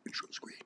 Intro screen.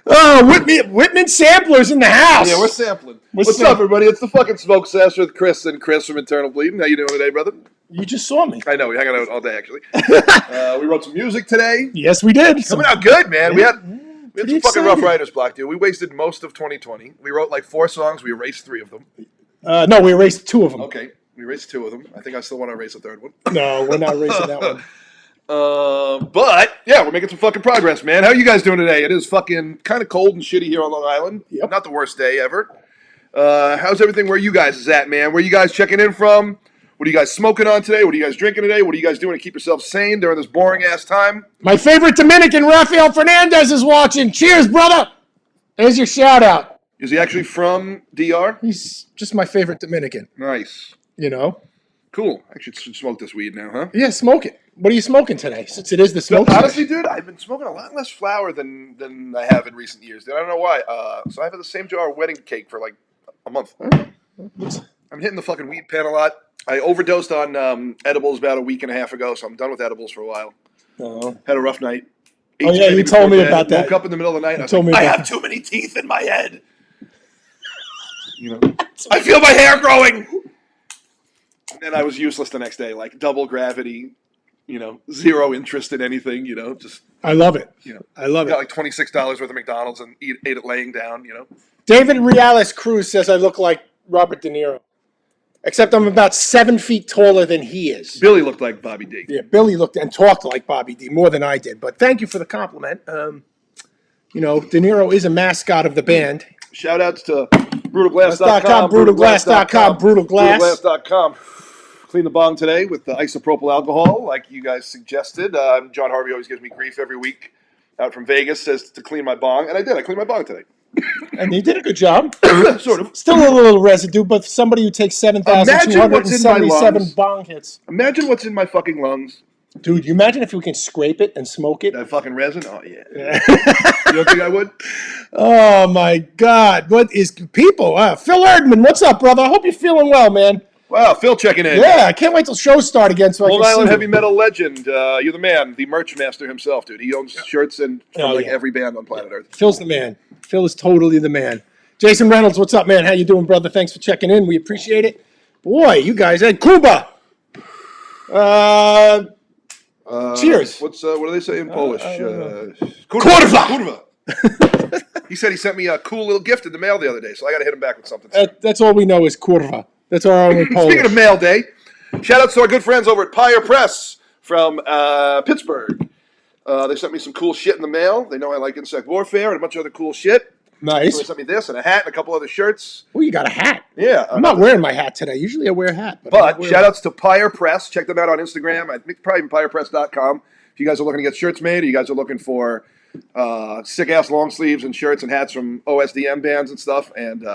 Oh, Whitman Samplers in the house. Yeah, we're sampling. What's up, everybody? It's the fucking SmokeSesh with Chris and Chris from Internal Bleeding. How you doing today, brother? You just saw me. I know, we hung out all day, actually. We wrote some music today. Yes, we did. Coming out good, man. We had some Pretty fucking rough excited. writer's block, dude. We wasted most of 2020. We wrote like 4 songs. We erased 3 of them. No, we erased 2 of them. Okay, we erased 2 of them. I think I still want to erase a 3rd one. No, we're not erasing that one. But yeah, we're making some fucking progress, man. How are you guys doing today? It is fucking kind of cold and shitty here on Long Island. Yep. Not the worst day ever. How's everything where you guys is at, man? Where you guys checking in from? What are you guys smoking on today? What are you guys drinking today? What are you guys doing to keep yourselves sane during this boring ass time? My favorite Dominican, Rafael Fernandez, is watching. Cheers, brother. There's your shout out. Is he actually from DR? He's just my favorite Dominican, Nice. you know? Cool. I should smoke this weed now, huh? Yeah, smoke it. What are you smoking today? Since it is the smoke Honestly, dude, I've been smoking a lot less flour than I have in recent years. Dude. I don't know why. So I've had the same jar of wedding cake for like a month. I'm hitting the fucking weed pen a lot. I overdosed on edibles about a week and a half ago, so I'm done with edibles for a while. Oh, Had a rough night. Oh, yeah, you told me about that. Woke up in the middle of the night and I was told like, me I about have too many teeth in my head. You know, I feel my hair growing. And I was useless the next day, like double gravity, you know, zero interest in anything, you know, just, I love it. you know, I love got it. like $26 worth of McDonald's and ate it laying down, you know. David Reales Cruz says I look like Robert De Niro. Except I'm about 7 feet taller than he is. Billy looked like Bobby D. Yeah, Billy looked and talked like Bobby D more than I did. But thank you for the compliment. De Niro is a mascot of the band. Shout outs to brutalglass.com, brutalglass.com, brutalglass.com. Clean the bong today with the isopropyl alcohol, like you guys suggested. John Harvey always gives me grief every week out from Vegas, says to clean my bong, and I did. I cleaned my bong today. And you did a good job. Sort of. Still a little residue, but somebody who takes 7,277 bong hits. Imagine what's in my fucking lungs. Dude, you imagine if we can scrape it and smoke it? That fucking resin? Oh, yeah. You don't think I would? Oh, my God. What is people? Phil Erdman, what's up, brother? I hope you're feeling well, man. Wow, Phil checking in. Yeah, I can't wait till shows start again so Long I can Island see heavy metal legend. You're the man, the merch master himself, dude. He owns shirts and from every band on planet Earth. Phil's the man. Phil is totally the man. Jason Reynolds, what's up, man? How you doing, brother? Thanks for checking in. We appreciate it. Boy, you guys. And Kuba. Cheers. What do they say in Polish? Kurwa. He said he sent me a cool little gift in the mail the other day, so I got to hit him back with something. That's all we know is kurwa. That's our only Polish. Speaking of mail day, shout outs to our good friends over at Pyre Press from Pittsburgh. They sent me some cool shit in the mail. They know I like insect warfare and a bunch of other cool shit. Nice. So they sent me this and a hat and a couple other shirts. Oh, you got a hat. Yeah. I'm not wearing my hat today. Usually I wear a hat. But shout outs to Pyre Press. Check them out on Instagram. I think probably pyrepress.com. If you guys are looking to get shirts made or you guys are looking for sick-ass long sleeves and shirts and hats from OSDM bands and stuff. And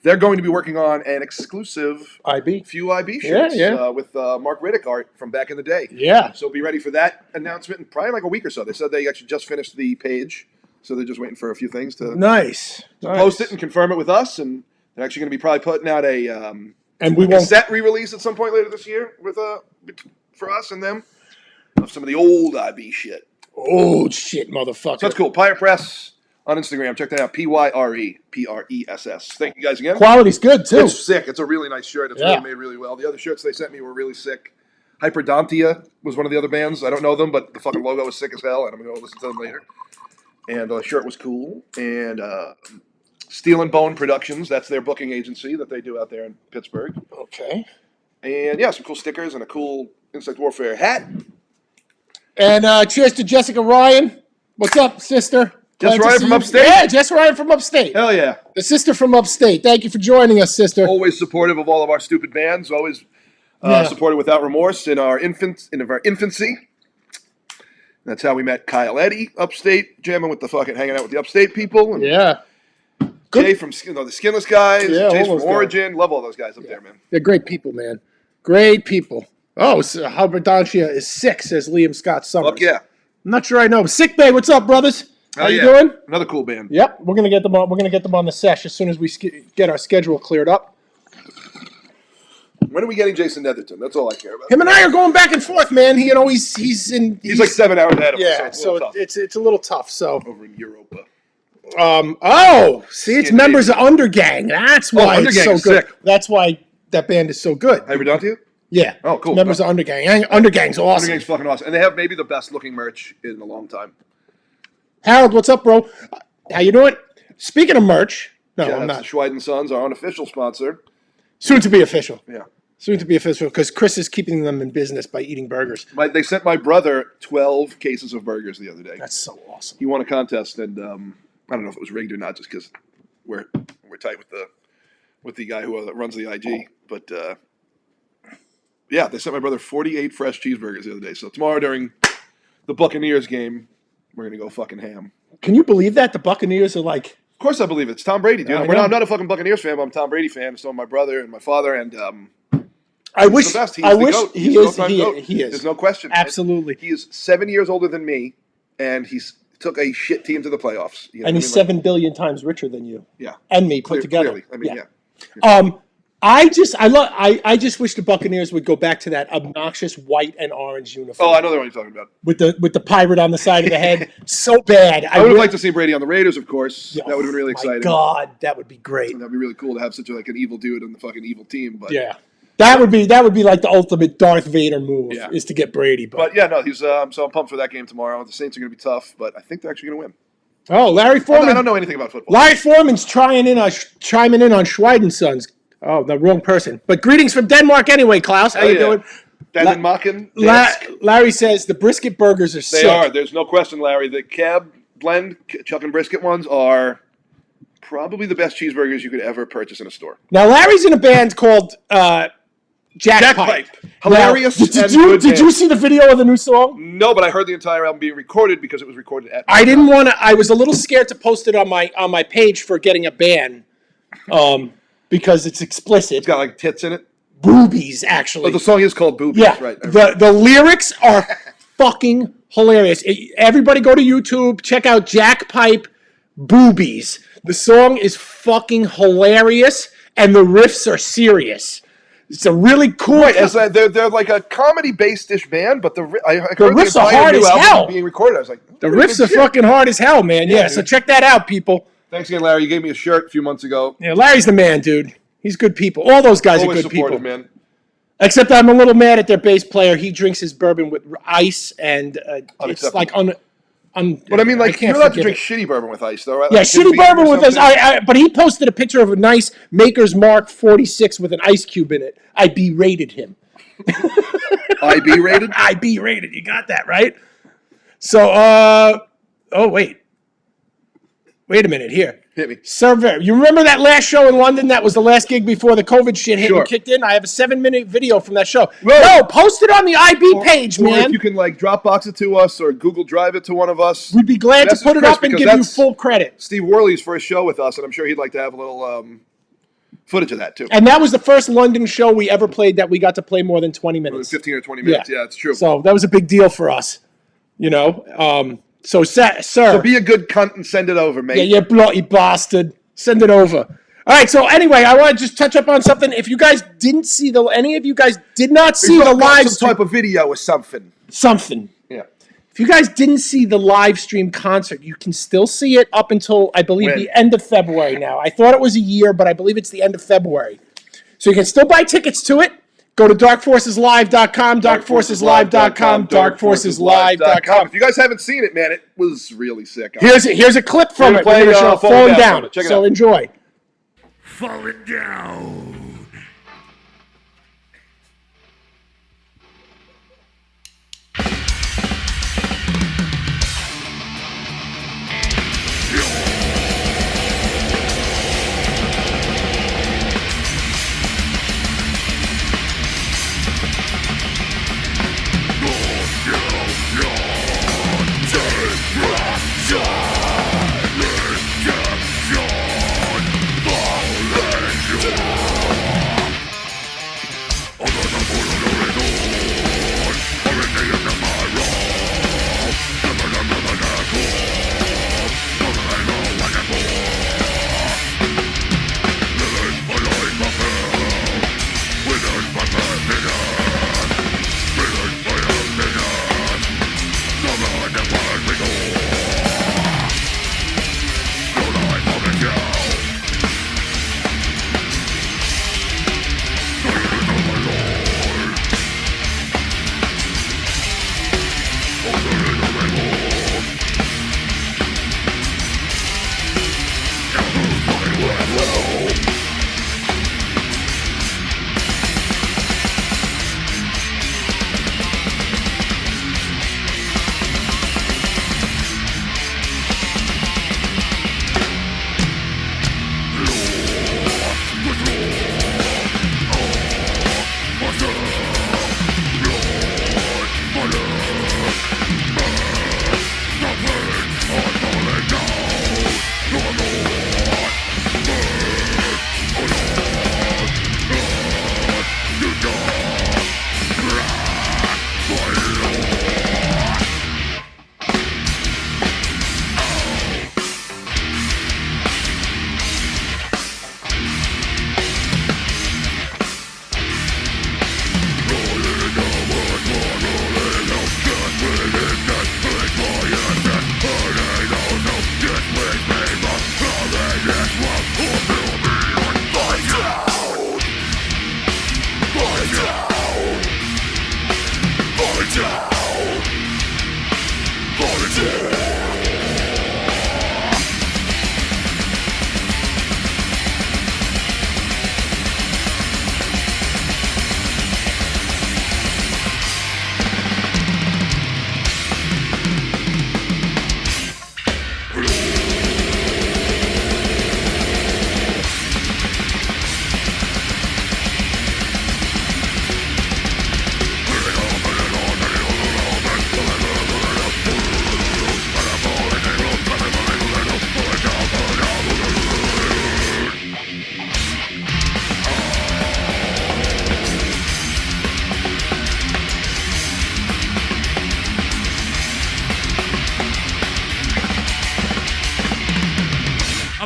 they're going to be working on an exclusive few IB shirts with Mark Riddick art from back in the day. Yeah. So be ready for that announcement in probably like a week or so. They said they actually just finished the page. So they're just waiting for a few things to post it and confirm it with us. And they're actually going to be probably putting out a cassette re-release at some point later this year with for us and them of some of the old IB shit. Old shit, motherfucker. So that's cool. Pyre Press on Instagram. Check that out. PYREPRESS. Thank you guys again. Quality's good, too. It's sick. It's a really nice shirt. It's really made really well. The other shirts they sent me were really sick. Hyperdontia was one of the other bands. I don't know them, but the fucking logo was sick as hell, and I'm going to listen to them later. And the shirt was cool. And Steel and Bone Productions, that's their booking agency that they do out there in Pittsburgh. Okay. And yeah, some cool stickers and a cool Insect Warfare hat. And cheers to Jessica Ryan. What's up, sister? Jess Ryan from upstate? Yeah, Jess Ryan from upstate. Hell yeah. The sister from upstate. Thank you for joining us, sister. Always supportive of all of our stupid bands. Always supported without remorse in our infancy. That's how we met Kyle Eddy, upstate, jamming with hanging out with the upstate people. And Jay from the Skinless guys, Jay from Origin. Love all those guys up there, man. They're great people, man. Great people. Oh, so Halberdantia is sick, says Liam Scott Summers. Fuck yeah. I'm not sure I know. Sick Bay, what's up, brothers? How you doing? Another cool band. Yep, we're gonna get them on. We're gonna get them on the sesh as soon as we get our schedule cleared up. When are we getting Jason Netherton? That's all I care about. Him and I are going back and forth, man. He's like 7 hours ahead of us. Yeah, so it's a little tough. So over in Europa. It's members of Undergang. That's why it's so good. Sick. That's why that band is so good. Have you done to you? Yeah. Oh, cool. It's members of Undergang. Undergang's awesome. Undergang's fucking awesome, and they have maybe the best looking merch in a long time. Harold, what's up, bro? How you doing? Speaking of merch, I'm not. Schweid & Sons, our unofficial sponsor. Soon to be official. Yeah. Soon to be official because Chris is keeping them in business by eating burgers. They sent my brother 12 cases of burgers the other day. That's so awesome. He won a contest, and I don't know if it was rigged or not, just because we're tight with the guy who runs the IG. But they sent my brother 48 fresh cheeseburgers the other day. So tomorrow during the Buccaneers game, we're gonna go fucking ham. Can you believe that the Buccaneers are like? Of course I believe it. It's Tom Brady, dude. I'm not a fucking Buccaneers fan, but I'm a Tom Brady fan. So my brother and my father, and I wish the best. He is. There's no question. Absolutely. He is 7 years older than me, and he's took a shit team to the playoffs. You know and he's 7 billion times richer than you. Yeah. And me put together. Clearly. Yeah. I just wish the Buccaneers would go back to that obnoxious white and orange uniform. Oh, I know the one you're talking about. With the pirate on the side of the head. So bad. I would have liked to see Brady on the Raiders, of course. That would have been really exciting. God, that would be great. That'd be really cool to have such an evil dude on the fucking evil team. But yeah. That would be like the ultimate Darth Vader move is to get Brady. But he's so I'm pumped for that game tomorrow. The Saints are going to be tough, but I think they're actually going to win. Oh, Larry Foreman. I don't know anything about football. Larry Foreman's chiming in on Schweid & Sons. Oh, the wrong person. But greetings from Denmark anyway, Klaus. How you doing? Denmarken. Larry says the brisket burgers are sick. They are. There's no question, Larry. The cab blend chuck and brisket ones are probably the best cheeseburgers you could ever purchase in a store. Now, Larry's in a band called Jack Pipe. Hilarious. Now, did you see the video of the new song? No, but I heard the entire album being recorded because it was recorded at. I didn't want to. I was a little scared to post it on my page for getting a ban, because it's explicit. It's got like tits in it. Boobies, actually. Oh, the song is called Boobies, yeah, right? The lyrics are fucking hilarious. Everybody go to YouTube, check out Jack Pipe Boobies. The song is fucking hilarious, and the riffs are serious. It's a really cool. Right, they're like a comedy-based-ish band, but I heard the riffs are hard as hell. Being recorded, I was like, the riffs are fucking hard as hell, man. Yeah, so check that out, people. Thanks again, Larry. You gave me a shirt a few months ago. Yeah, Larry's the man, dude. He's good people. All those guys Always are good people. Man. Except I'm a little mad at their bass player. He drinks his bourbon with ice, and it's like But I mean, like, you're allowed to drink shitty bourbon with ice, though, right? Yeah, Like shitty bourbon with ice. But he posted a picture of a nice Maker's Mark 46 with an ice cube in it. I berated him. IB rated? IB rated. You got that, right? So, oh, wait. Wait a minute here. Hit me. Survey. You remember that last show in London? That was the last gig before the COVID shit hit and kicked in. I have a 7-minute video from that show. No, post it on the IB page, man. Or if you can like Dropbox it to us or Google Drive it to one of us. We'd be glad to put it up and give you full credit. Steve Worley's first show with us, and I'm sure he'd like to have a little footage of that too. And that was the first London show we ever played that we got to play more than 20 minutes. 15 or 20 minutes. Yeah, it's true. So that was a big deal for us, you know. So, sir. So be a good cunt and send it over, mate. Yeah, you bloody bastard. Send it over. All right, so anyway, I want to just touch up on something. If you guys didn't see any of you guys did not see the live some type of video or something. Yeah. If you guys didn't see the live stream concert, you can still see it up until, I believe, the end of February now. I thought it was a year, but I believe it's the end of February. So you can still buy tickets to it. Go to darkforceslive.com, darkforceslive.com, darkforceslive.com. If you guys haven't seen it, man, it was really sick. Here's a clip from it. We're going to show Falling Down. Check it out. So enjoy. Falling Down.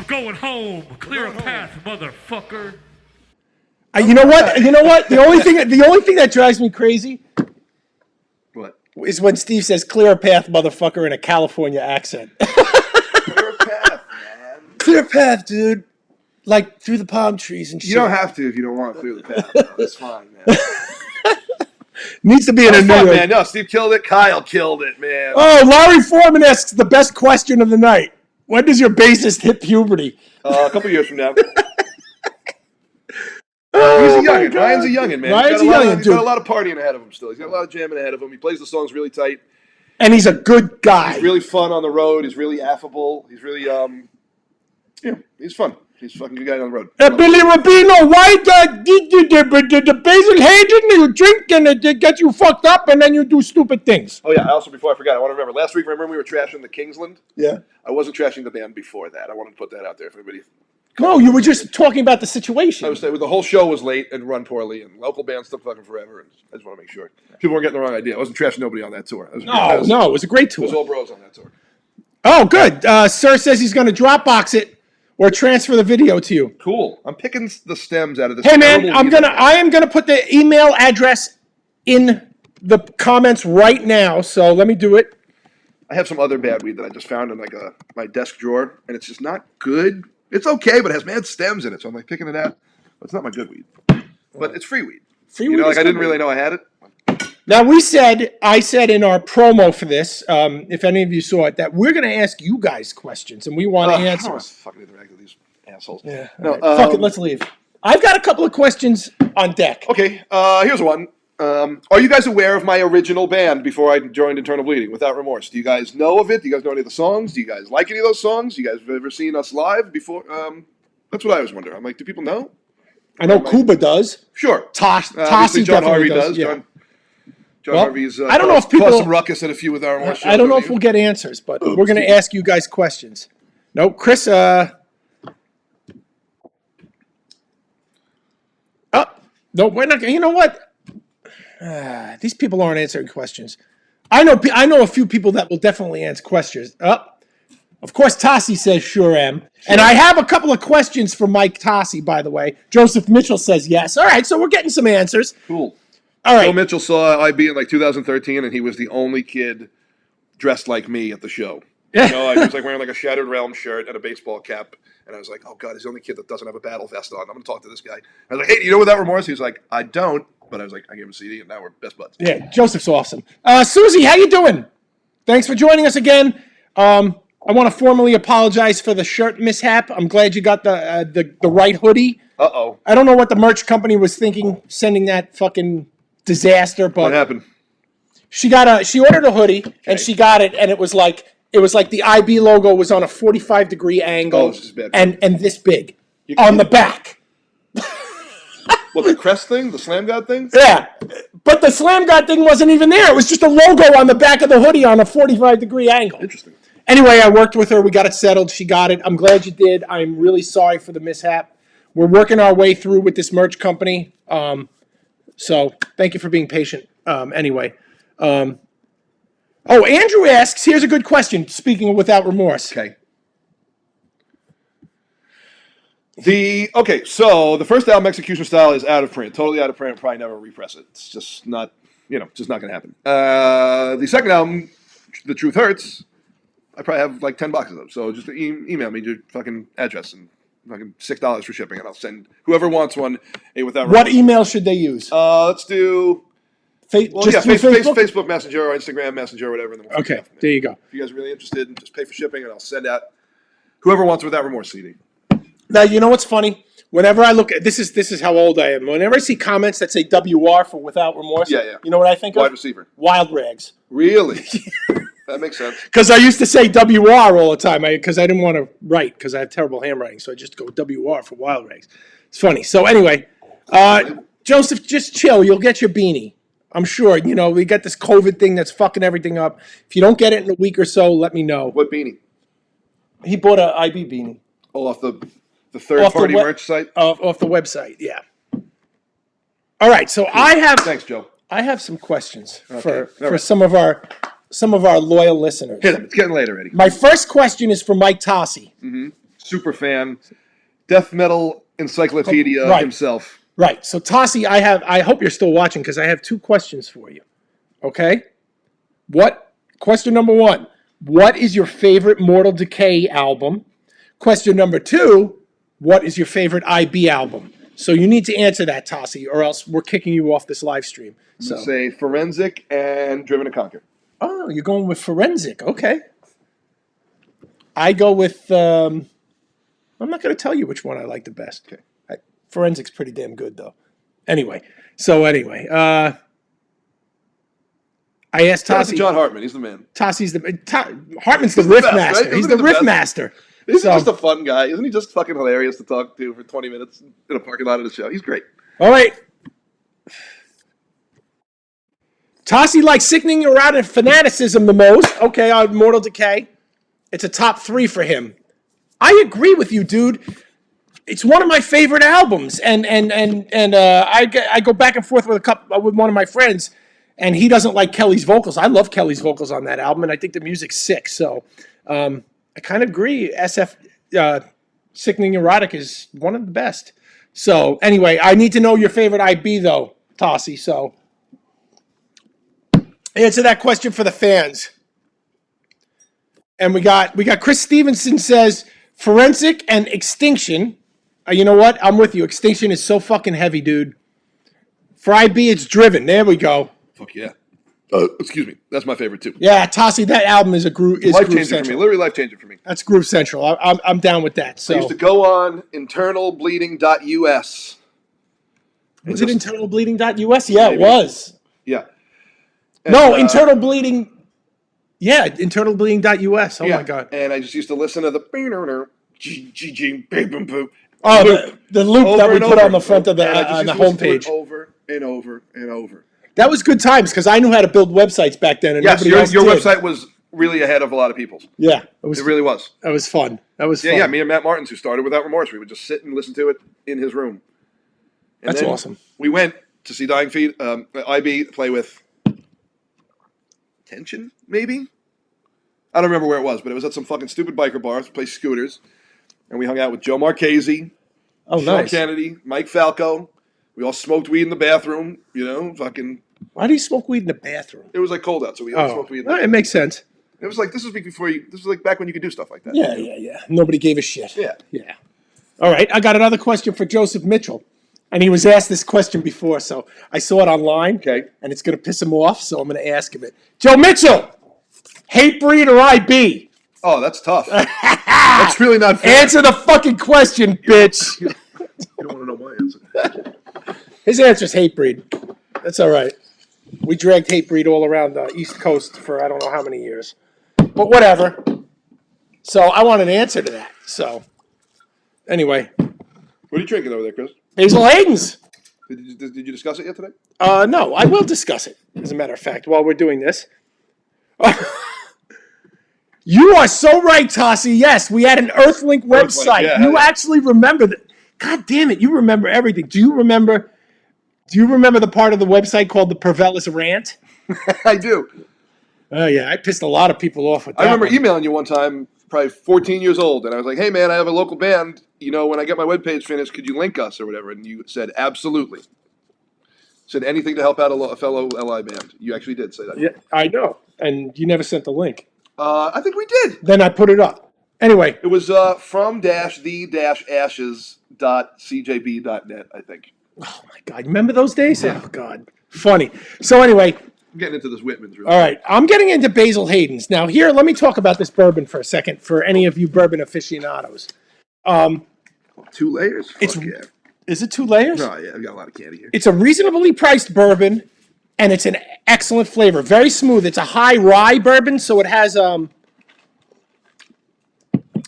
I'm going home. Clear a path, motherfucker. You know what? You know what? The only thing that drives me crazy What? is when Steve says "clear a path, motherfucker" in a California accent. Clear path, man. Clear path, dude. Like through the palm trees and shit. You don't have to if you don't want to clear the path. No, that's fine, man. Needs to be in a That's New fun, York. man. No, Steve killed it. Kyle killed it, man. Oh, Larry Foreman asks the best question of the night. When does your bassist hit puberty? A couple years from now. Oh, He's a my youngin'. God. Ryan's a youngin', man. Ryan's He's got a lot of partying ahead of him still. He's got a lot of jamming ahead of him. He plays the songs really tight. And he's a good guy. He's really fun on the road. He's really affable. He's really, he's fun. He's a fucking good guy on the road. Billy Rubino, why the basil Hayden, you drink and it gets you fucked up and then you do stupid things. Oh, yeah. Also, before I forgot, I want to remember. Last week, remember we were trashing the Kingsland? Yeah. I wasn't trashing the band before that. I wanted to put that out there for everybody. No, you were just talking about the situation. I was saying the whole show was late and run poorly, and local bands took fucking forever. And I just want to make sure people weren't getting the wrong idea. I wasn't trashing nobody on that tour. No, it was a great tour. It was all bros on that tour. Oh, good. Sir says he's going to Dropbox it or transfer the video to you. Cool. I'm picking the stems out of this. Hey, man, I am gonna put the email address in the comments right now. So let me do it. I have some other bad weed that I just found in like my desk drawer, and it's just not good. It's okay, but it has mad stems in it, so I'm like picking it out. But it's not my good weed. But it's free weed. Free You weed know, is like I good didn't weed. really know I had it. Now I said in our promo for this, if any of you saw it, that we're gonna ask you guys questions and we want I don't want answers. to fucking interact with these assholes. Yeah. No, All right. Fuck it. Let's leave. I've got a couple of questions on deck. Okay, here's one. Are you guys aware of my original band before I joined Internal Bleeding, Without Remorse? Do you guys know of it? Do you guys know any of the songs? Do you guys like any of those songs? You guys have ever seen us live before? That's what I was wondering. I'm like, do people know? I know Kuba does. Sure. Tassi Obviously, John definitely Harvey does. Yeah. John Well, Harvey's I don't know if people- caused some ruckus at a few Without Remorse shows. I don't know over if the we'll years. get answers, but we're gonna ask you guys questions. No, Chris. Oh, no, we're not. You know what? These people aren't answering questions. I know a few people that will definitely answer questions. Of course, Tassi says sure am. And I have a couple of questions for Mike Tassi, by the way. Joseph Mitchell says yes. All right, so we're getting some answers. Cool. All right. Bill Mitchell saw IB in like 2013, and he was the only kid dressed like me at the show. Yeah. You know, he was like wearing like a Shattered Realm shirt and a baseball cap. And I was like, oh, God, he's the only kid that doesn't have a battle vest on. I'm going to talk to this guy. I was like, hey, do you know Without Remorse? He was like, I don't. But I was like, I gave him a CD, and now we're best buds. Yeah, Joseph's awesome. Susie, how you doing? Thanks for joining us again. I want to formally apologize for the shirt mishap. I'm glad you got the right hoodie. Uh-oh. I don't know what the merch company was thinking sending that fucking disaster, but What happened? she ordered a hoodie and she got it, and it was like the IB logo was on a 45-degree angle. Oh, this is bad. and this big on the back. What, the crest thing? The Slam God thing? Yeah, but the Slam God thing wasn't even there. It was just a logo on the back of the hoodie on a 45-degree angle. Interesting. Anyway, I worked with her. We got it settled. She got it. I'm glad you did. I'm really sorry for the mishap. We're working our way through with this merch company. So thank you for being patient. Anyway. Andrew asks, here's a good question, speaking of Without Remorse. Okay. So the first album, Execution Style, is out of print. Totally out of print. Probably never repress it. It's just not, just not going to happen. The second album, The Truth Hurts, I probably have like 10 boxes of them. So just email me your fucking address and fucking $6 for shipping, and I'll send whoever wants one a Without Remorse. What email should they use? Let's do... Facebook? Facebook Messenger or Instagram Messenger or whatever. And then we'll Okay, there you go. If you guys are really interested, just pay for shipping, and I'll send out whoever wants a Without Remorse CD. Now, you know what's funny? Whenever I look at this is how old I am. Whenever I see comments that say WR for Without Remorse, Yeah. you know what I think of? Wide receiver. Wild Rags. Really? That makes sense. Because I used to say WR all the time because I didn't want to write because I have terrible handwriting. So I just go WR for Wild Rags. It's funny. So anyway, Joseph, just chill. You'll get your beanie. I'm sure. We got this COVID thing that's fucking everything up. If you don't get it in a week or so, let me know. What beanie? He bought a IB beanie. Oh, off the third-party merch site? Off the website, yeah. All right, so Thanks, Joe. I have some questions for right. some of our loyal listeners. Hit him. It's getting late already. My first question is for Mike Tassi. Mm-hmm. super fan, death metal encyclopedia Right. himself. Right. So Tossie, I hope you're still watching because I have 2 questions for you. Okay? Question number 1, what is your favorite Mortal Decay album? Question number 2, what is your favorite IB album? So you need to answer that, Tossie, or else we're kicking you off this live stream. So Say Forensic and Driven to Conquer. oh, you're going with Forensic. Okay. I go with I'm not going to tell you which one I like the best. Okay. Forensic's pretty damn good though. Anyway, I asked Shout out to Tossie. John Hartman. He's the man. Tossie's Hartman's the riff best, master. right? He's Isn't the he the riff best? master. He's So- just a fun guy. Isn't he just fucking hilarious to talk to for 20 minutes in a parking lot of the show? He's great. All right. Tossie likes Sickening Erotic Fanaticism the most. Okay, on Mortal Decay. It's a top 3 for him. I agree with you, dude. It's one of my favorite albums, and I go back and forth with one of my friends, and he doesn't like Kelly's vocals. I love Kelly's vocals on that album, and I think the music's sick. So I kind of agree. Sickening Erotic is one of the best. So anyway, I need to know your favorite IB though, Tossie. So answer that question for the fans. And we got Chris Stevenson says Forensic and Extinction. You know what? I'm with you. Extinction is so fucking heavy, dude. For IB, it's Driven. There we go. Fuck yeah. Excuse me. That's my favorite too. Yeah, Tossie, that album is Groove Life changer for me. Central. Literally life changer for me. That's Groove Central. I'm down with that. So I used to go on internalbleeding.us. was it internalbleeding.us? Yeah, it was. Yeah. And, No, Internal Bleeding. Yeah, internalbleeding.us. Oh yeah. my god. And I just used to listen to the Oh, loop the loop that over we and put over. on the front of And I the just on the used to listen to it homepage. over and over and over. That was good times because I knew how to build websites back then, and Yes, nobody else your did. website was really ahead of a lot of people's. Yeah, it was. It really was. That was fun. That was Yeah, fun. yeah. Me and Matt Martins, who started Without Remorse, we would just sit and listen to it in his room. And That's then awesome. We went to see Dying Feet, IB play with Tension, maybe? I don't remember where it was, but it was at some fucking stupid biker bar, play scooters. And we hung out with Joe Marchese, Oh, Sean nice. Kennedy, Mike Falco. We all smoked weed in the bathroom, fucking. Why do you smoke weed in the bathroom? It was like cold out, so we all Oh, smoked weed in the well, it bathroom. makes sense. It was like, this was like back when you could do stuff like that. Yeah. Nobody gave a shit. Yeah. Yeah. All right, I got another question for Joseph Mitchell. And he was asked this question before, so I saw it online. Okay. And it's going to piss him off, so I'm going to ask him it. Joe Mitchell, Hatebreed or IB? Oh, that's tough. That's really not fair. Answer the fucking question, bitch. You don't want to know my answer. His answer is Hatebreed. That's all right. We dragged Hatebreed all around the East Coast for I don't know how many years. But whatever. So I want an answer to that. So anyway, What are you drinking over there, Chris? Basil Hayden's. Did you discuss it yet today? No, I will discuss it, as a matter of fact, while we're doing this. You are so right, Tossie. Yes, we had an Earthlink website. yeah, You yeah. actually remember that. God damn it, you remember everything. Do you remember the part of the website called the Pervelis Rant? I do. Oh, yeah, I pissed a lot of people off with that. I remember one. emailing you one time, probably 14 years old, and I was like, hey, man, I have a local band. When I get my webpage finished, could you link us or whatever? And you said, absolutely. Said anything to help out a fellow LI band. You actually did say that. Yeah, I know. And you never sent the link. I think we did. Then I put it up. Anyway, It was from-the-ashes.cjb.net, I think. oh, my God. Remember those days? Oh, God. Funny. So anyway, I'm getting into this Whitman's really. all right, I'm getting into Basil Hayden's. Now, here, let me talk about this bourbon for a second for any of you bourbon aficionados. 2 layers? Fuck It's- yeah. Is it 2 layers? Oh, yeah, I've got a lot of candy here. It's a reasonably priced bourbon, and it's an excellent flavor. Very smooth. It's a high rye bourbon, so it has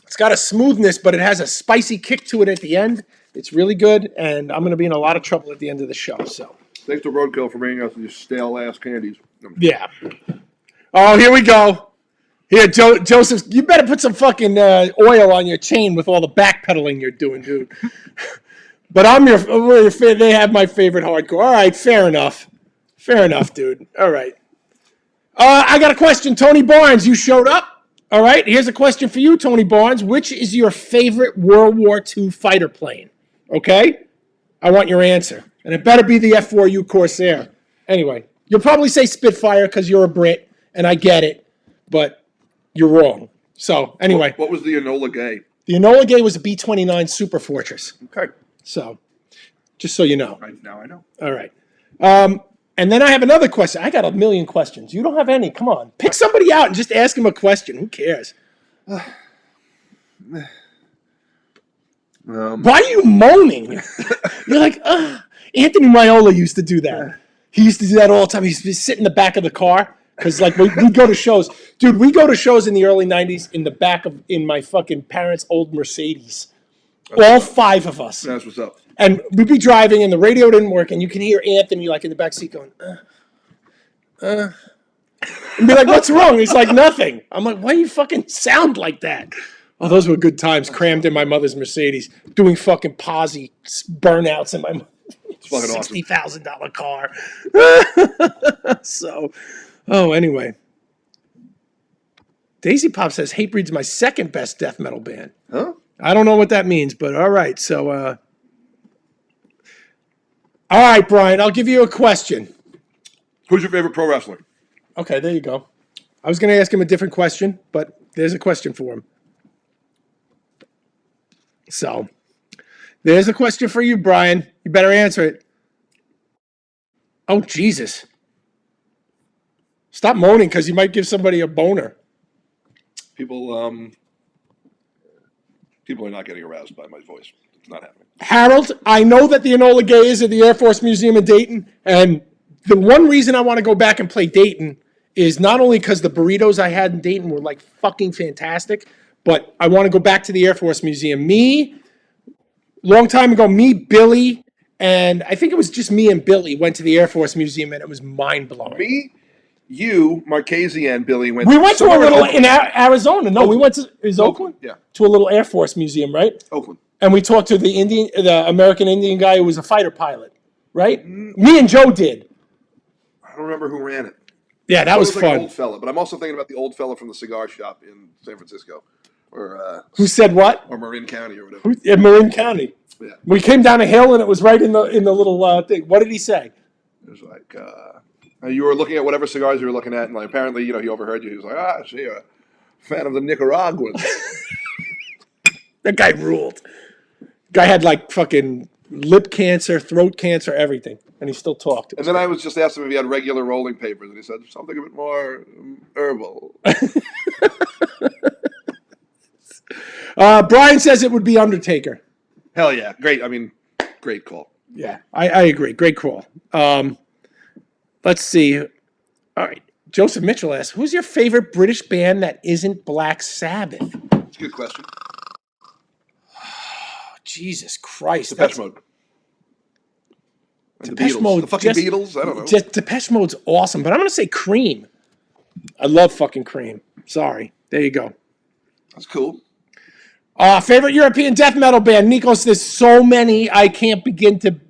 it's got a smoothness, but it has a spicy kick to it at the end. It's really good, and I'm going to be in a lot of trouble at the end of the show. So, Thanks to Roadkill for bringing us these stale-ass candies. yeah. Oh, here we go. Here, Joseph, you better put some fucking oil on your chain with all the backpedaling you're doing, dude. But they have my favorite hardcore. All right, fair enough. Fair enough, dude. All right. I got a question. Tony Barnes, you showed up. All right, here's a question for you, Tony Barnes. Which is your favorite World War II fighter plane? Okay? I want your answer. And it better be the F-4U Corsair. Anyway, you'll probably say Spitfire because you're a Brit, and I get it, but you're wrong. So, anyway. What was the Enola Gay? The Enola Gay was a B-29 Super Fortress. Okay. So, just so you know. Now I know. All right. And then I have another question. I got a million questions. You don't have any. Come on. Pick somebody out and just ask him a question. Who cares? Why are you moaning? You're like, Anthony Miola used to do that. He used to do that all the time. He used to sit in the back of the car because, like, we'd go to shows. Dude, we go to shows in the early 90s in my fucking parents' old Mercedes. All 5 of us. That's what's up. And we'd be driving, and the radio didn't work, and you can hear Anthony, like, in the back seat going, and be like, what's wrong? He's like, nothing. I'm like, why do you fucking sound like that? Oh, those were good times, crammed in my mother's Mercedes, doing fucking posse burnouts in my $60,000 car. So, anyway. Daisy Pop says Hatebreed's my second best death metal band. Huh? I don't know what that means, but all right. So, all right, Brian, I'll give you a question. Who's your favorite pro wrestler? Okay, there you go. I was going to ask him a different question, but there's a question for him. So, there's a question for you, Brian. You better answer it. Oh, Jesus. Stop moaning because you might give somebody a boner. People are not getting aroused by my voice. It's not happening. Harold, I know that the Enola Gay is at the Air Force Museum in Dayton, and the one reason I want to go back and play Dayton is not only because the burritos I had in Dayton were like fucking fantastic, but I want to go back to the Air Force Museum. Long time ago, Billy, and I think it was just me and Billy went to the Air Force Museum, and it was mind-blowing. Me, you, Marchese, and Billy went. We went to a little in Arizona. No, we went to Oakland. Yeah, to a little Air Force Museum, right? Oakland. And we talked to the American Indian guy who was a fighter pilot, right? Me and Joe did. I don't remember who ran it. Yeah, that was like fun. An old fella, but I'm also thinking about the old fella from the cigar shop in San Francisco, or who said what? Or Marin County, or whatever. In Marin County. Yeah. We came down a hill and it was right in the little thing. What did he say? It was like you were looking at whatever cigars you were looking at, and like apparently, he overheard you. He was like, "I see, you're a fan of the Nicaraguans." That guy ruled. Guy had like fucking lip cancer, throat cancer, everything, and he still talked. And then I was just asked him if he had regular rolling papers, and he said something a bit more herbal. Brian says it would be Undertaker. Hell yeah, great! I mean, great call. Yeah, I agree. Great call. Let's see. All right, Joseph Mitchell asks, "Who's your favorite British band that isn't Black Sabbath?" That's a good question. Jesus Christ. Depeche Mode. And Depeche the Beatles. Mode. The fucking Beatles? I don't know. Depeche Mode's awesome, but I'm going to say Cream. I love fucking Cream. Sorry. There you go. That's cool. Favorite European death metal band? Nikos, there's so many I can't begin to...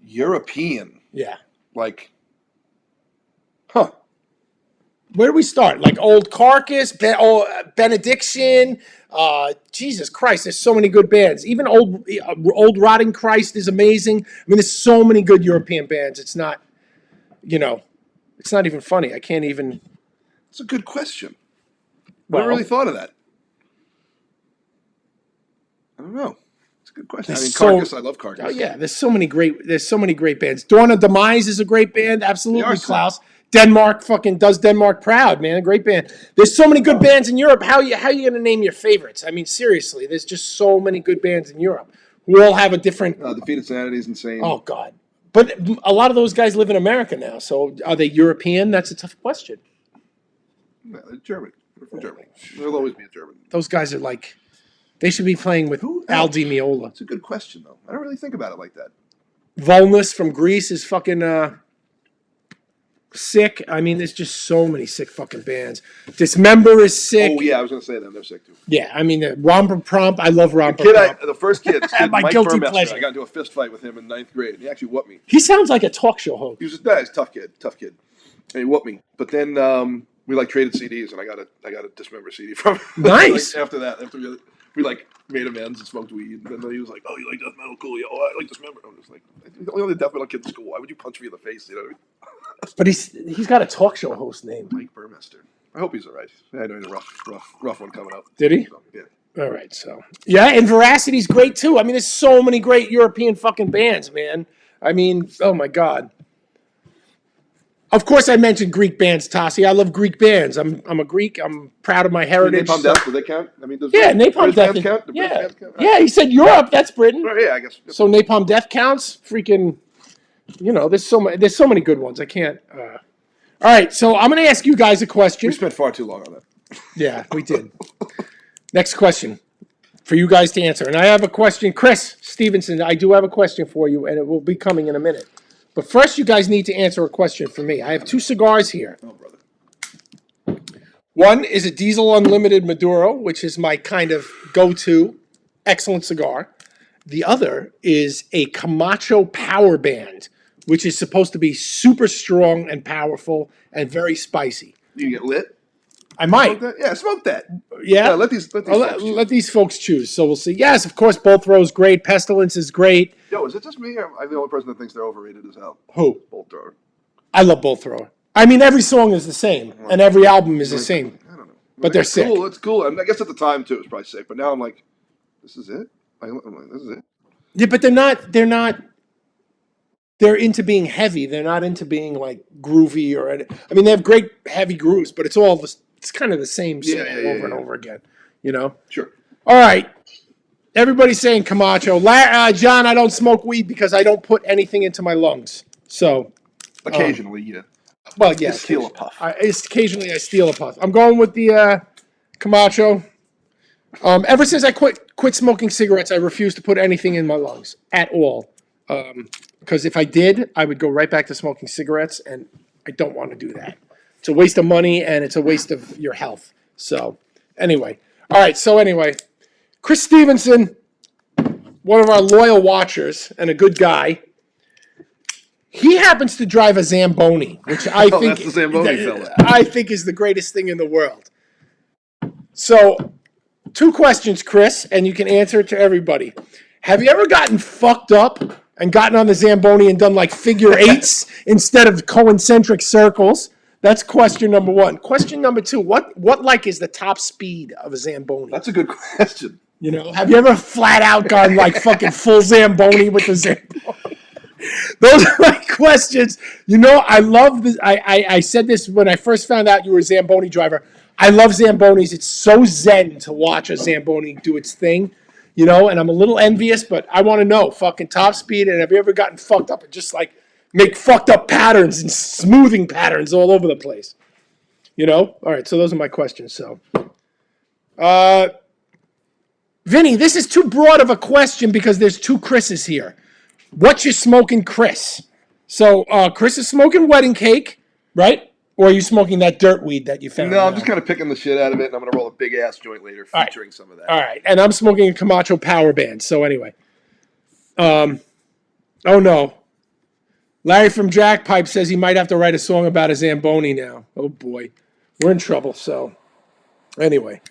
European? Yeah. Like... Huh. Where do we start? Like Old Carcass, Benediction... Jesus Christ, there's so many good bands. Even old Rotting Christ is amazing. I mean, there's so many good European bands. It's not, it's not even funny. I can't even. It's a good question. Well, I never really thought of that. I don't know. It's a good question. I mean, Carcass. I love Carcass. Oh yeah, there's so many great bands. Dawn of Demise is a great band. Absolutely, Klaus. Denmark fucking does Denmark proud, man. Great band. There's so many good bands in Europe. How you going to name your favorites? I mean, seriously, there's just so many good bands in Europe. We all have a different... Defeated Sanity is insane. Oh, God. But a lot of those guys live in America now, so are they European? That's a tough question. No, they're German. They're from Germany. There'll always be a German. Those guys are like... They should be playing with Al Di Meola. That's a good question, though. I don't really think about it like that. Volnus from Greece is fucking... sick. I mean, there's just so many sick fucking bands. Dismember is sick. Oh yeah, I was gonna say them. They're sick too. Yeah, I mean, Romper Prompt. I love Romper Prompt. The first kid, my Mike guilty Burmester, pleasure. I got into a fist fight with him in 9th grade. And he actually whooped me. He sounds like a talk show host. He was a tough kid, and he whooped me. But then We like traded CDs, and I got a Dismember CD from him. Nice. Like, after we like made amends and smoked weed, and then he was like, "Oh, you like death metal? Cool. Yeah, oh, I like Dismember." I'm just like, "The only death metal kid in school. Why would you punch me in the face?" You know what I mean? But he's got a talk show host name. Mike Burmester. I hope he's all right. I know he's a rough one coming up. Did he? So, yeah. All right, so yeah, and Veracity's great too. I mean, there's so many great European fucking bands, man. I mean, oh my god. Of course, I mentioned Greek bands, Tassi. I love Greek bands. I'm a Greek. I'm proud of my heritage. Napalm Death, do they count? I mean, does yeah, Napalm Death. count? Yeah, yeah. He said Europe. That's Britain. Oh, yeah, I guess. So Napalm Death counts. Freaking, there's so many good ones. I can't. All right, so I'm going to ask you guys a question. We spent far too long on that. Yeah, we did. Next question for you guys to answer. And I have a question. Chris Stevenson, I do have a question for you, and it will be coming in a minute. But first, you guys need to answer a question for me. I have 2 cigars here. Oh, brother. One is a Diesel Unlimited Maduro, which is my kind of go-to excellent cigar. The other is a Camacho Power Band, which is supposed to be super strong and powerful and very spicy. You get lit? I might. Smoke that? Yeah, smoke that. Yeah? Let these folks choose. So we'll see. Yes, of course, Bolt Thrower's great. Pestilence is great. Yo, is it just me? Or I'm the only person that thinks they're overrated as hell. Who? Bolt Thrower. I love Bolt Thrower. I mean, every song is the same, and every album is the same. I don't know. But they're sick. Cool. It's cool. I guess at the time, too, it was probably sick. But now I'm like, this is it? I'm like, this is it? Yeah, but they're into being heavy. They're not into being, like, groovy or... I mean, they have great heavy grooves, but it's kind of the same song over and over again, Sure. All right. Everybody's saying Camacho. John, I don't smoke weed because I don't put anything into my lungs. So... Occasionally, yeah. Well, yeah. You steal a puff. Occasionally, I steal a puff. I'm going with the Camacho. Ever since I quit smoking cigarettes, I refuse to put anything in my lungs at all. Because if I did, I would go right back to smoking cigarettes, and I don't want to do that. It's a waste of money, and it's a waste of your health. So, anyway. All right, so anyway. Chris Stevenson, one of our loyal watchers and a good guy, he happens to drive a Zamboni, which I think that's the Zamboni fella. I think is the greatest thing in the world. So, 2 questions, Chris, and you can answer it to everybody. Have you ever gotten fucked up and gotten on the Zamboni and done like figure 8s instead of concentric circles? That's question number 1. Question number 2, what like is the top speed of a Zamboni? That's a good question. Have you ever flat out gone like fucking full Zamboni with the Zamboni? Those are my questions. I love this. I said this when I first found out you were a Zamboni driver. I love Zambonis. It's so zen to watch a Zamboni do its thing, and I'm a little envious, but I want to know fucking top speed. And have you ever gotten fucked up and just like make fucked up patterns and smoothing patterns all over the place? All right, so those are my questions. So, Vinny, this is too broad of a question because there's 2 Chris's here. What you smoking, Chris? So, Chris is smoking wedding cake, right? Or are you smoking that dirt weed that you found? No, I'm just kind of picking the shit out of it, and I'm going to roll a big ass joint later featuring some of that. All right, and I'm smoking a Camacho Power Band. So anyway, oh no, Larry from Jackpipe says he might have to write a song about a Zamboni now. Oh boy, we're in trouble. So anyway,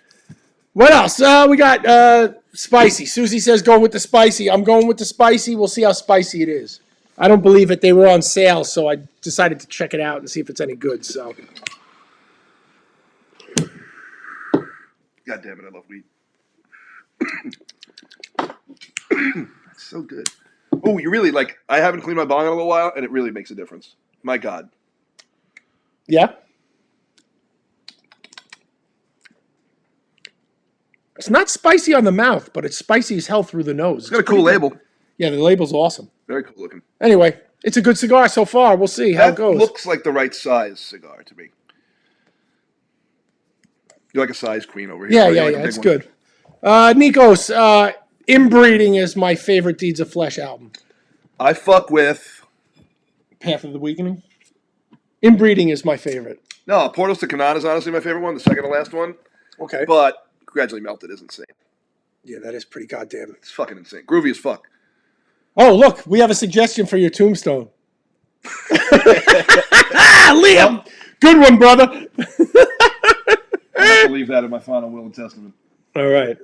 what else? We got spicy. Susie says go with the spicy. I'm going with the spicy. We'll see how spicy it is. I don't believe it. They were on sale, so I decided to check it out and see if it's any good. So, God damn it, I love weed. It's so good. Oh, you really I haven't cleaned my bong in a little while, and it really makes a difference. My God. Yeah. It's not spicy on the mouth, but it's spicy as hell through the nose. It's got a cool label. Yeah, the label's awesome. Very cool looking. Anyway, it's a good cigar so far. We'll see how it goes. That looks like the right size cigar to me. You're like a size queen over here. Yeah, it's good. Nikos, Inbreeding is my favorite Deeds of Flesh album. I fuck with Path of the Weakening. Inbreeding is my favorite. No, Portals to Canaan is honestly my favorite one, the second to last one. Okay. But Gradually Melted is insane. Yeah, that is pretty goddamn. It's fucking insane. Groovy as fuck. Oh, look, we have a suggestion for your tombstone. Liam, Good one, brother. I have to leave that in my final will and testament. All right.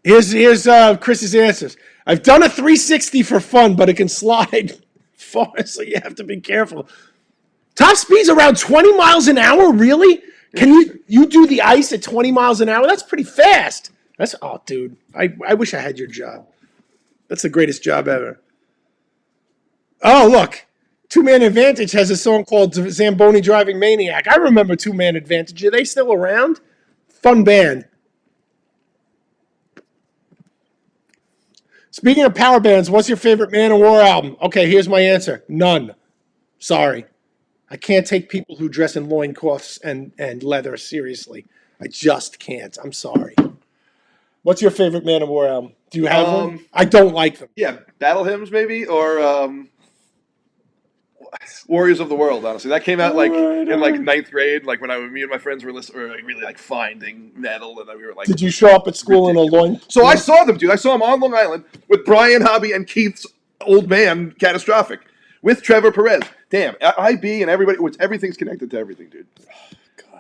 Here's Chris's answers. I've done a 360 for fun, but it can slide far, so you have to be careful. Top speed's around 20 miles an hour, really? Can you do the ice at 20 miles an hour? That's pretty fast. Dude, I wish I had your job. That's the greatest job ever. Oh, look. Two Man Advantage has a song called Zamboni Driving Maniac. I remember Two Man Advantage. Are they still around? Fun band. Speaking of power bands, what's your favorite Manowar album? Okay, here's my answer. None. Sorry. I can't take people who dress in loincloths and leather seriously. I just can't. I'm sorry. What's your favorite Manowar album? Do you have one? I don't like them. Yeah, Battle Hymns maybe, or Warriors of the World. Honestly, that came out in ninth grade. Like when me and my friends were really like finding metal, and we were like. Did you show up at school in a loin? So I saw them, dude. I saw them on Long Island with Brian Hobby and Keith's old man, Catastrophic, with Trevor Perez. Damn, IB and everybody. Everything's connected to everything, dude.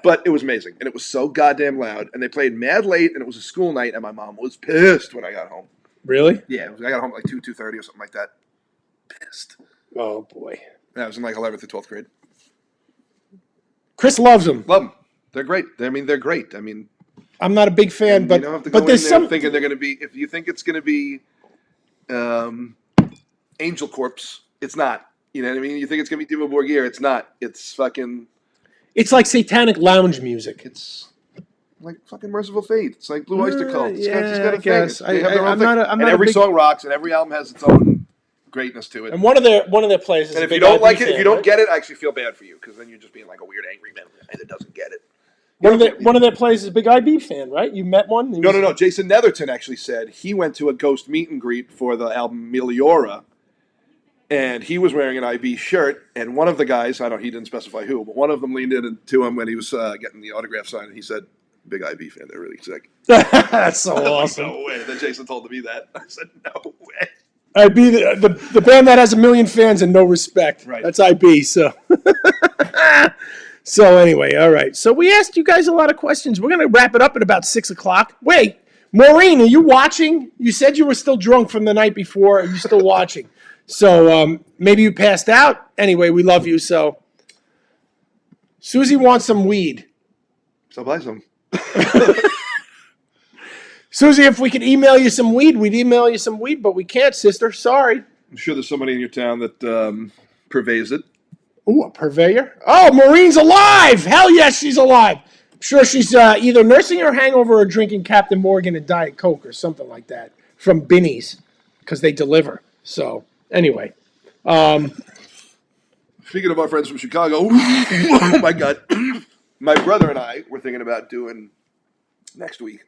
But it was amazing, and it was so goddamn loud. And they played mad late, and it was a school night, and my mom was pissed when I got home. Really? Yeah, I got home at like 2:30 or something like that. Pissed. Oh, boy. I was in like 11th or 12th grade. Chris loves them. Love them. They're great. They're great. I mean, I'm not a big fan, but you don't have to go there's in there some thinking they're going to be. If you think it's going to be Angel Corpse, it's not. You know what I mean? You think it's going to be Dimmu Borgir, it's not. It's fucking. It's like satanic lounge music. It's like fucking Merciful Fate. It's like Blue Oyster Cult. It's got a I guess. thing. They have their own thing. And every song rocks, and every album has its own greatness to it. And one of their players is and a if big you don't IB like it, fan, if you don't right? get it, I actually feel bad for you because then you're just being like a weird angry man that doesn't get it. One of their players is a big IB fan, right? You met one? No. Jason Netherton actually said he went to a ghost meet and greet for the album Meliora, and he was wearing an IB shirt. And one of the guys, he didn't specify who, but one of them leaned in to him when he was getting the autograph signed, and he said, "Big IB fan, they're really sick." That's so awesome. No way. Then Jason told me that. I said, "No way." IB, the band that has 1 million fans and no respect. Right. That's IB. So. So anyway, all right. So we asked you guys a lot of questions. We're going to wrap it up at about 6 o'clock. Wait, Maureen, are you watching? You said you were still drunk from the night before. Are you still watching? So maybe you passed out. Anyway, we love you. So Susie wants some weed. So buy some. Susie, if we could email you some weed, we'd email you some weed, but we can't, sister. Sorry. I'm sure there's somebody in your town that purveys it. Ooh, a purveyor? Oh, Maureen's alive! Hell yes, she's alive. I'm sure she's either nursing her hangover or drinking Captain Morgan and Diet Coke or something like that from Binny's because they deliver. So, anyway. Speaking of our friends from Chicago, oh my God. My brother and I were thinking about doing next week,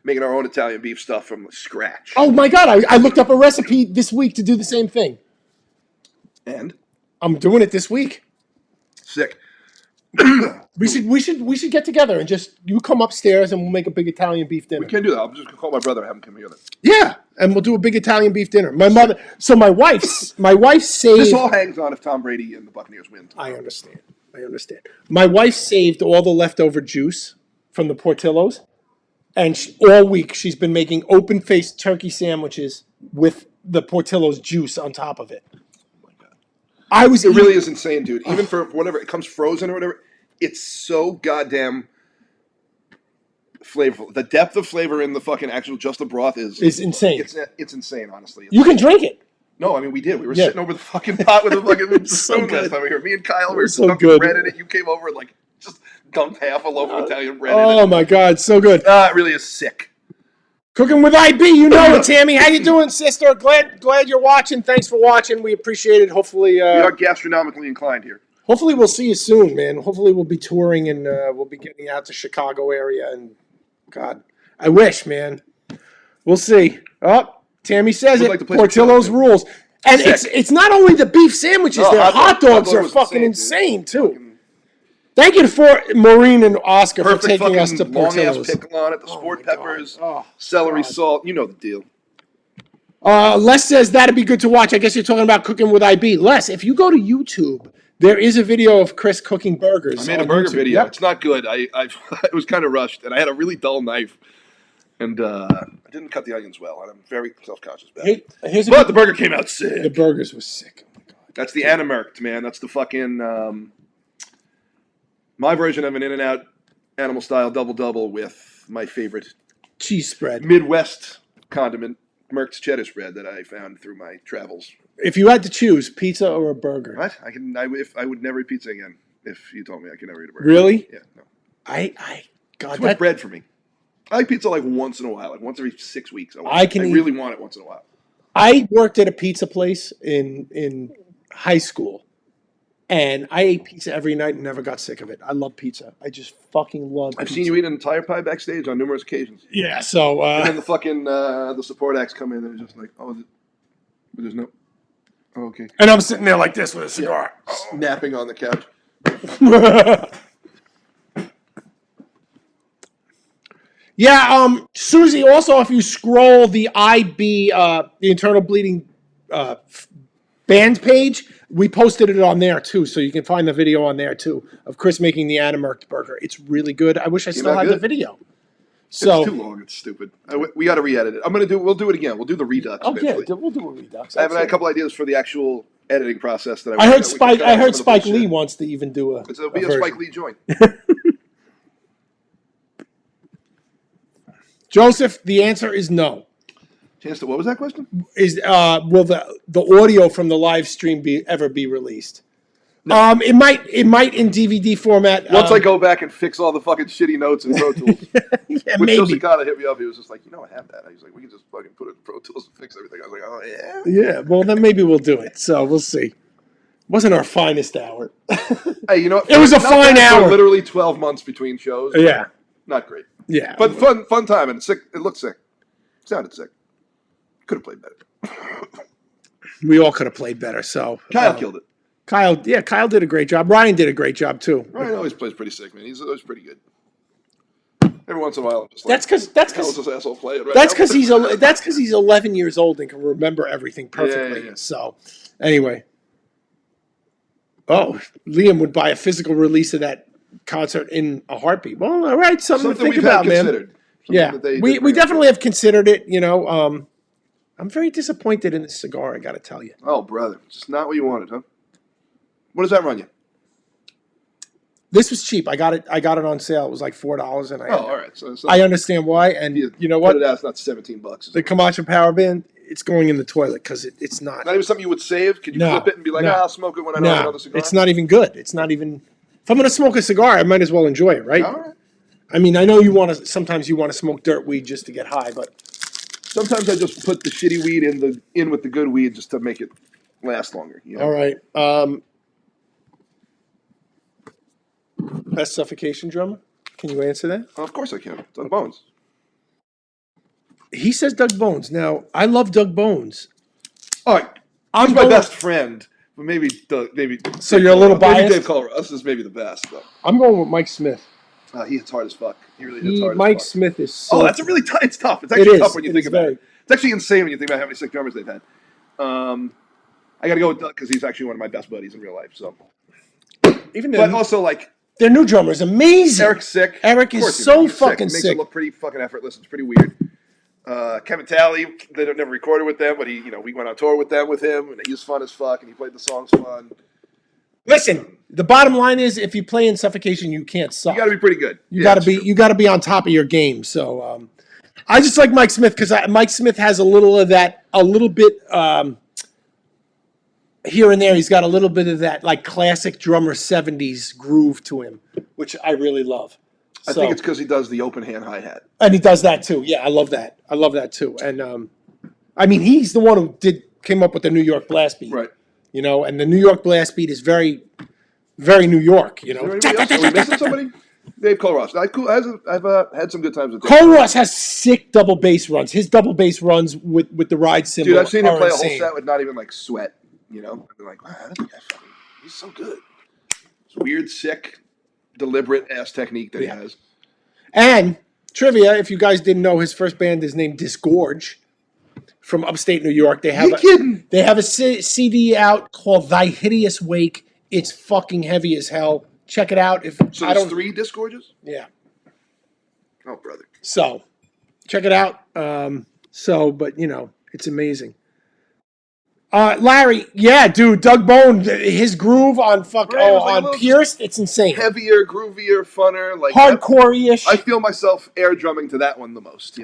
making our own Italian beef stuff from scratch. Oh my God, I looked up a recipe this week to do the same thing. And? I'm doing it this week. Sick. We should get together and just you come upstairs and we'll make a big Italian beef dinner. We can't do that. I'm just gonna call my brother and have him come here then. Yeah, and we'll do a big Italian beef dinner. My wife saved. This all hangs on if Tom Brady and the Buccaneers win. I understand. My wife saved all the leftover juice from the Portillo's, and all week she's been making open-faced turkey sandwiches with the Portillo's juice on top of it. It really is insane, dude. Even for whatever, it comes frozen or whatever, it's so goddamn flavorful. The depth of flavor in the fucking actual just the broth is insane. It's insane, honestly. You can drink it. No, I mean, we did. We were sitting over the fucking pot with a fucking spoon last time we were. Me and Kyle were so dunking good. bread in it. You came over and just dumped half a loaf of Italian bread in it. Oh my God, so good. It really is sick. Cooking with IB, you know it, Tammy. How you doing, sister? Glad you're watching. Thanks for watching. We appreciate it. Hopefully, we are gastronomically inclined here. Hopefully, we'll see you soon, man. Hopefully, we'll be touring and we'll be getting out to Chicago area. And God, I wish, man. We'll see. Oh, Tammy says it. Like Portillo's rules, and it's not only the beef sandwiches. Their hot dogs are fucking insane too. Thank you for Maureen and Oscar for taking us to Portillo's. Long-ass pickle on it, the sport peppers, celery salt. You know the deal. Les says that'd be good to watch. I guess you're talking about Cooking with IB. Les, if you go to YouTube, There is a video of Chris cooking burgers. I made a on burger YouTube. video. Yep. It's not good. It was kind of rushed, and I had a really dull knife, and I didn't cut the onions well, and I'm very self-conscious about it. But the burger came out sick. The burgers was sick. Oh my God. That's the Animerked, man. That's the fucking my version of an In-N-Out animal style double with my favorite Cheese spread. Midwest condiment, Merck's cheddar spread that I found through my travels. If you had to choose, pizza or a burger? What? I would never eat pizza again if you told me I could never eat a burger. Really? Yeah. No. God, Too much bread for me. I like pizza like once in a while, like once every 6 weeks. I really want it once in a while. I worked at a pizza place in high school, and I ate pizza every night and never got sick of it. I love pizza. I just fucking love. I've pizza. seen you eat an entire pie backstage on numerous occasions. Yeah. So. And then the fucking the support acts come in and they're just like, oh, but there's no. Oh, okay. And I'm sitting there like this with a cigar, Napping on the couch. Yeah, Susie, also, if you scroll the IB, the internal bleeding band page, we posted it on there too, so you can find the video on there too of Chris making the Animerked burger. It's really good. I wish I still had the video. So it's too long. It's stupid. We got to re-edit it. We'll do it again. We'll do the redux. Oh eventually. yeah, we'll do a redux. I have a couple ideas for the actual editing process that I heard Spike Lee wants to even do a. It'll be a Spike Lee joint. Joseph, the answer is no. Chance to what was that question? Is will the audio from the live stream ever be released? No. It might in DVD format. Once I go back and fix all the fucking shitty notes in Pro Tools. Yeah, Which maybe. Joseph Cotta hit me up. He was just like, I have that. He was like, we can just fucking put it in Pro Tools and fix everything. I was like, oh yeah. Yeah. Well, then maybe we'll do it. So we'll see. Wasn't our finest hour. Hey, you know what? It was a fine hour. Literally 12 months between shows. Yeah. Not great. Yeah. But fun time, and sick. It looked sick. Sounded sick. Could have played better. We all could have played better. So Kyle killed it. Kyle did a great job. Ryan did a great job too. Ryan always plays pretty sick, man. He's always pretty good. Every once in a while, I'm just like, that's because this asshole playing right that's now? because he's 11 years old and can remember everything perfectly. Yeah. So anyway, Liam would buy a physical release of that concert in a heartbeat. Well, all right, something to think about, man. Yeah, we definitely have considered it. I'm very disappointed in this cigar. I got to tell you. Oh, brother, it's not what you wanted, huh? What does that run you? This was cheap. I got it on sale. It was like $4, and all right. So I understand why. And you know what? Put it out. It's not $17. The Camacho Power Band. It's going in the toilet because it's not. Not even something you would save. Could you flip it and be like, I'll smoke it when I don't have another cigar? It's not even good. It's not even. If I'm going to smoke a cigar, I might as well enjoy it, right? All right. I mean, I know sometimes you want to smoke dirt weed just to get high, but sometimes I just put the shitty weed in with the good weed just to make it last longer. All right. Best suffocation drummer? Can you answer that? Of course I can. Doug Bones. He says Doug Bones. Now, I love Doug Bones. All right. He's my best friend, but maybe Doug. So you're a little biased? Maybe Dave Culross is maybe the best, though. I'm going with Mike Smith. He hits hard as fuck. He really hits hard as fuck. Mike Smith is so... Oh, that's a really it's tough. It's actually tough when you think about it. It's actually insane when you think about how many sick drummers they've had. I got to go with Doug because he's actually one of my best buddies in real life. So, but also like their new drummer is amazing. Eric's sick. Eric is so fucking sick. Makes it look pretty fucking effortless. It's pretty weird. Kevin Talley, they never recorded with them, but we went on tour with him, and he was fun as fuck, and he played the songs fun. Listen, the bottom line is, if you play in Suffocation, you can't suck. You got to be pretty good. You got to be on top of your game. So, I just like Mike Smith because Mike Smith has a little of that, a little bit here and there. He's got a little bit of that like classic drummer '70s groove to him, which I really love. I think it's because he does the open hand hi-hat. And he does that too. Yeah, I love that. I love that too. And I mean, he's the one who came up with the New York blast beat. Right. And the New York blast beat is very, very New York. Are we missing somebody? Dave Culross. I've had some good times with Dave. Culross has sick double bass runs. His double bass runs with the ride cymbal. Dude, I've seen him play a whole set with not even like sweat. I've been like, wow, that guy he's so good. It's weird, sick, deliberate ass technique that he has. And trivia, if you guys didn't know, his first band is named Disgorge from upstate New York. They have a CD out called Thy Hideous Wake. It's fucking heavy as hell. Check it out. If So I there's don't, 3 Disgorges? yeah. Oh, brother. So check it out. But it's amazing. Larry, yeah, dude, Doug Bone, his groove on Right, it was like a on little Pierced, it's insane. Heavier, groovier, funner, like Hardcore-ish. I feel myself air drumming to that one the most,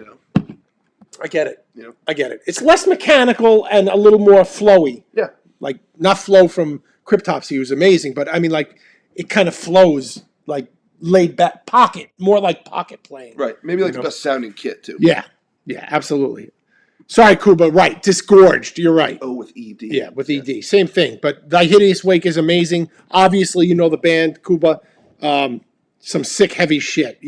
I get it. You know? I get it. It's less mechanical and a little more flowy. Yeah. Like, not flow from Cryptopsy, was amazing, but I mean, like, it kind of flows like laid back pocket, more like pocket playing. Right. Maybe like the best sounding kit too. Yeah. Yeah, absolutely. Sorry, Kuba. Right. Disgorged. You're right. Oh, with ED. Yeah, with ED. Same thing. But Thy Hideous Wake is amazing. Obviously, you know the band, Kuba. Some sick, heavy shit,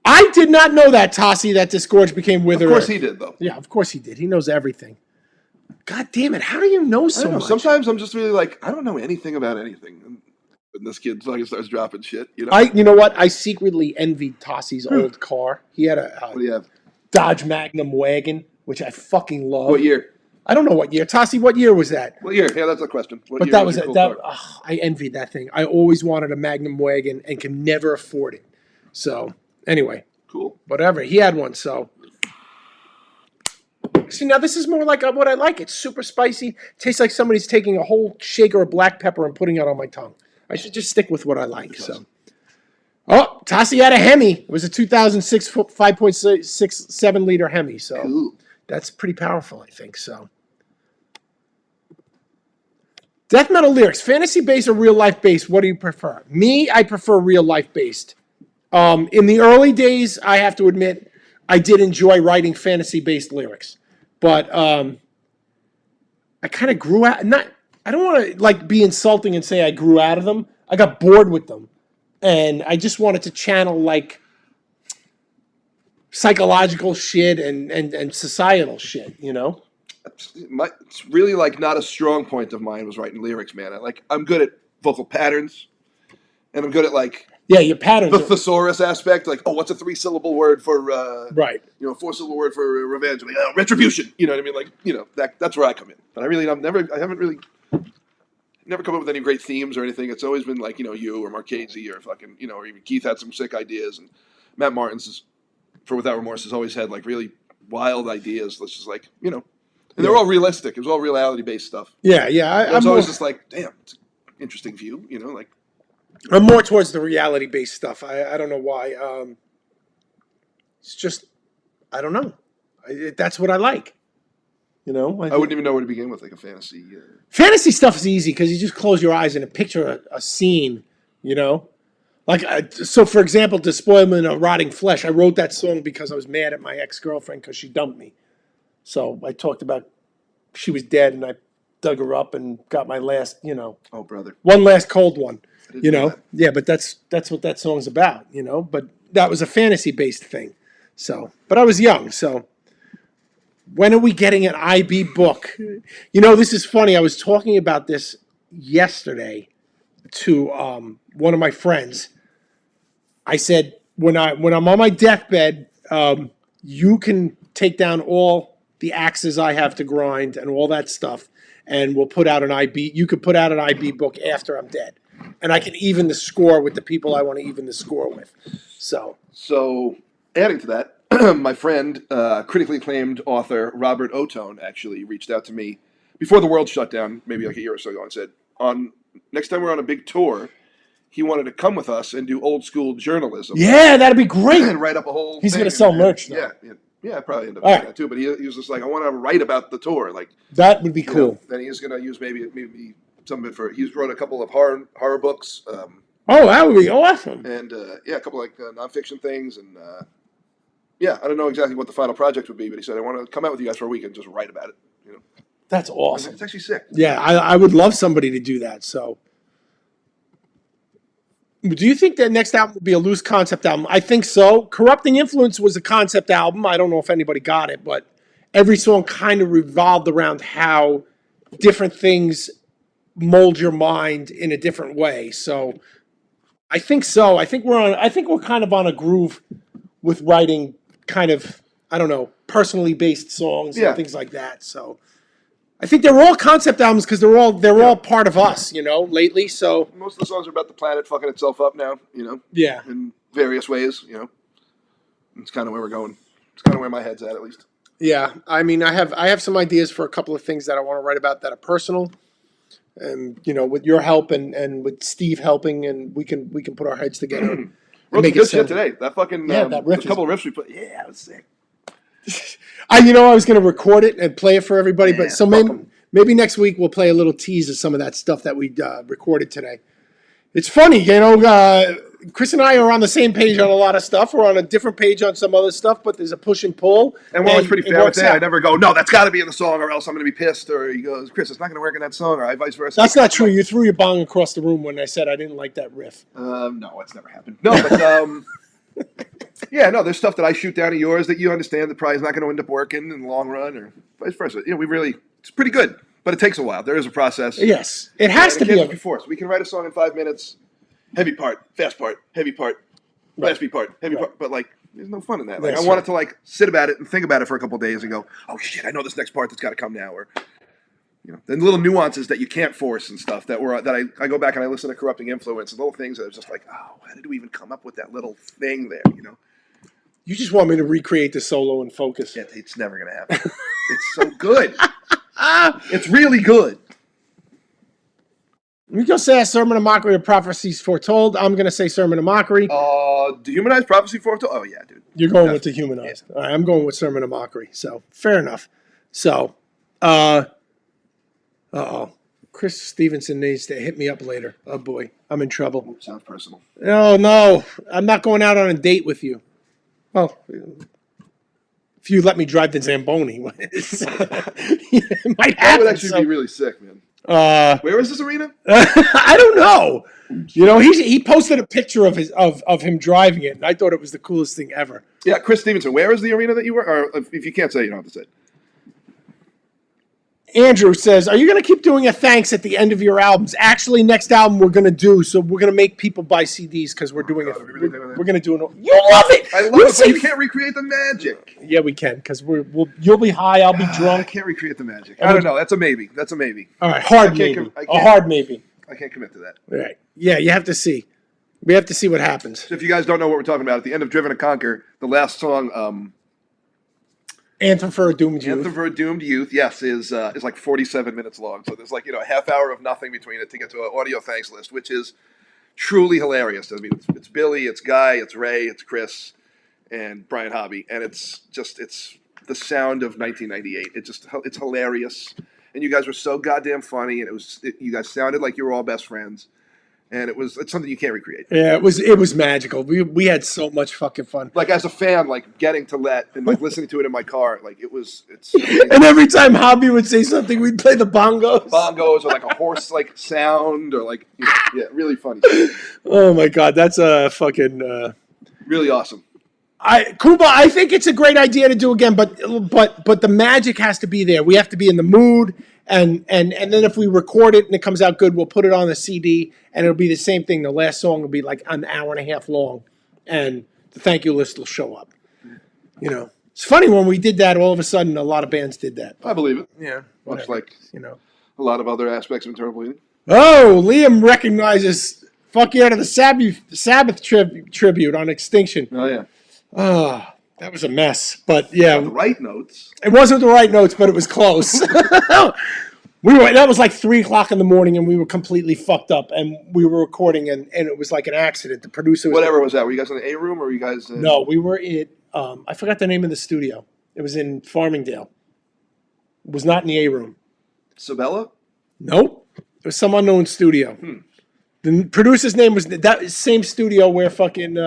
I did not know that, Tossie, that Disgorged became Wither. Of course he did, though. Yeah, of course he did. He knows everything. God damn it. How do you know so much? Sometimes I'm just really like, I don't know anything about anything. And this kid fucking starts dropping shit, You know what? I secretly envied Tossie's old car. He had a What do you have? Dodge Magnum wagon, which I fucking love. What year? I don't know what year. Tossie, what year was that? What year? Yeah, that's the question. What But year that was your it. cool That car? I envied that thing. I always wanted a Magnum wagon and could never afford it. So anyway, Cool. whatever. He had one. So see, now this is more like what I like. It's super spicy. Tastes like somebody's taking a whole shaker of black pepper and putting it on my tongue. I should just stick with what I like. So. Oh, Tossie had a Hemi. It was a 2006 5.67 liter Hemi. So Cool. That's pretty powerful, I think. So, death metal lyrics, fantasy based or real life based? What do you prefer? Me, I prefer real life based. In the early days, I have to admit, I did enjoy writing fantasy based lyrics, but I kind of grew out. I don't want to be insulting and say I grew out of them. I got bored with them, and I just wanted to channel psychological shit and societal shit, It's really not a strong point of mine was writing lyrics, man. I'm good at vocal patterns, and I'm good at yeah, your patterns. the thesaurus aspect. What's a 3-syllable word for right? 4-syllable word for revenge? Retribution. You know what I mean? That's where I come in. But I haven't really never come up with any great themes or anything. It's always been you or Marchese or fucking or even Keith had some sick ideas, and Matt Martin's for Without Remorse has always had really wild ideas. Let's just and they're all realistic. It was all reality based stuff. Yeah. I was always just damn, it's an interesting view. I'm more towards the reality based stuff. I don't know why. It's just I don't know. That's what I like. I wouldn't even know where to begin with a fantasy. Fantasy stuff is easy because you just close your eyes and picture a scene. So for example, Despoilment of Rotting Flesh. I wrote that song because I was mad at my ex-girlfriend because she dumped me. So I talked about she was dead and I dug her up and got my last, Oh, brother. one last cold one, That. Yeah, but that's what that song's about, But that was a fantasy-based thing. So, but I was young, so when are we getting an IB book? This is funny. I was talking about this yesterday to one of my friends. I said, when I'm on my deathbed, you can take down all the axes I have to grind and all that stuff, and we'll put out an IB. You could put out an IB book after I'm dead, and I can even the score with the people I want to even the score with. So adding to that, my friend, critically acclaimed author Robert Otone, actually reached out to me before the world shut down, maybe a year or so ago, and said, next time we're on a big tour, he wanted to come with us and do old school journalism. Yeah, that'd be great. And write up a whole He's thing. going to sell merch, though. Yeah, I'd probably end up doing that too. But he was just I want to write about the tour. That would be cool. Then he's going to use maybe some of it for. He's wrote a couple of horror books. Oh, that would be awesome. And a couple nonfiction things. And I don't know exactly what the final project would be, but he said I want to come out with you guys for a week and just write about it. That's awesome. It's actually sick. Yeah, I would love somebody to do that. So. Do you think that next album will be a loose concept album? I think so. Corrupting Influence was a concept album. I don't know if anybody got it, but every song kind of revolved around how different things mold your mind in a different way. So I think so. I think we're kind of on a groove with writing kind of, I don't know, personally based songs and things like that. So I think they're all concept albums because they're all part of us, lately. So most of the songs are about the planet fucking itself up now, Yeah. in various ways, It's kind of where we're going. It's kind of where my head's at least. Yeah, I mean, I have some ideas for a couple of things that I want to write about that are personal, and with your help and with Steve helping, and we can put our heads together. And Wrote some make it good shit sound- today. That fucking that riff a couple of riffs we put. Yeah, it was sick. I was going to record it and play it for everybody, but so maybe next week we'll play a little tease of some of that stuff that we recorded today. It's funny, Chris and I are on the same page on a lot of stuff. We're on a different page on some other stuff, but there's a push and pull. And we're always pretty fair with that. I never go, no, that's got to be in the song, or else I'm going to be pissed. Or he goes, Chris, it's not going to work in that song, or I vice versa. That's not true. You threw your bong across the room when I said I didn't like that riff. No, it's never happened. No, but yeah, no, there's stuff that I shoot down at yours that you understand that probably is not going to end up working in the long run, or vice versa. It's pretty good, but it takes a while. There is a process. Yes, it has to be. Before, so we can write a song in 5 minutes. Heavy part, fast part, heavy part, fast beat part, heavy part. But there's no fun in that. I wanted to sit about it and think about it for a couple of days and go, oh shit, I know this next part that's got to come now, or the little nuances that you can't force and stuff that I go back and I listen to Corrupting Influence and little things that are just like, oh, how did we even come up with that little thing there? You just want me to recreate the solo and focus. Yeah, it's never gonna happen. It's so good. It's really good. We go say a sermon of mockery or prophecies foretold. I'm going to say sermon of mockery. Dehumanized prophecy foretold? Oh, yeah, dude. You're going with dehumanized. Yeah. All right, I'm going with sermon of mockery. So, fair enough. So, Chris Stevenson needs to hit me up later. Oh, boy. I'm in trouble. Sounds personal. Oh, no. I'm not going out on a date with you. Well, if you let me drive the Zamboni. It might happen. That would actually be really sick, man. Where is this arena? I don't know. He posted a picture of him driving it, and I thought it was the coolest thing ever. Yeah, Chris Stevenson. Where is the arena that you were? Or if you can't say, you don't have to say it. Andrew says, "Are you going to keep doing a thanks at the end of your albums?" Actually, next album we're going to do. So we're going to make people buy CDs because we're doing it. We're going to do it. You love it. I love it. But you can't recreate the magic. Yeah, we can because you'll be high. I'll be drunk. I can't recreate the magic. I don't know. That's a maybe. That's a maybe. All right, hard maybe. A hard maybe. I can't commit to that. All right. Yeah, you have to see. We have to see what happens. So if you guys don't know what we're talking about, at the end of Driven to Conquer, the last song. Anthem for a Doomed Youth. Anthem for a Doomed Youth, yes, is like 47 minutes long. So there's a half hour of nothing between it to get to an audio thanks list, which is truly hilarious. I mean, it's Billy, it's Guy, it's Ray, it's Chris, and Brian Hobby, and it's the sound of 1998. It's hilarious, and you guys were so goddamn funny, and you guys sounded like you were all best friends. And it's something you can't recreate. Yeah, it was magical. We had so much fucking fun. As a fan, getting to let and listening to it in my car, it's amazing. And every time Hobby would say something, we'd play the bongos. Bongos or a horse sound or really funny. Oh my god, that's a fucking really awesome. Kuba, I think it's a great idea to do again, but the magic has to be there. We have to be in the mood. And then if we record it and it comes out good, we'll put it on the CD, and it'll be the same thing. The last song will be an hour and a half long, and the thank you list will show up. It's funny when we did that. All of a sudden, a lot of bands did that. I believe it. Yeah, much like a lot of other aspects of internal bleeding. Oh, Liam recognizes "Fuck Yeah" to the Sabbath tribute on Extinction. Oh yeah. That was a mess, but yeah. The right notes. It wasn't the right notes, but it was close. That was 3:00 in the morning, and we were completely fucked up, and we were recording, and it was like an accident. The producer was that? Were you guys in the A room, or were you guys? No, we were in. I forgot the name of the studio. It was in Farmingdale. It was not in the A room. Sabella? Nope. It was some unknown studio. The producer's name was that same studio where fucking.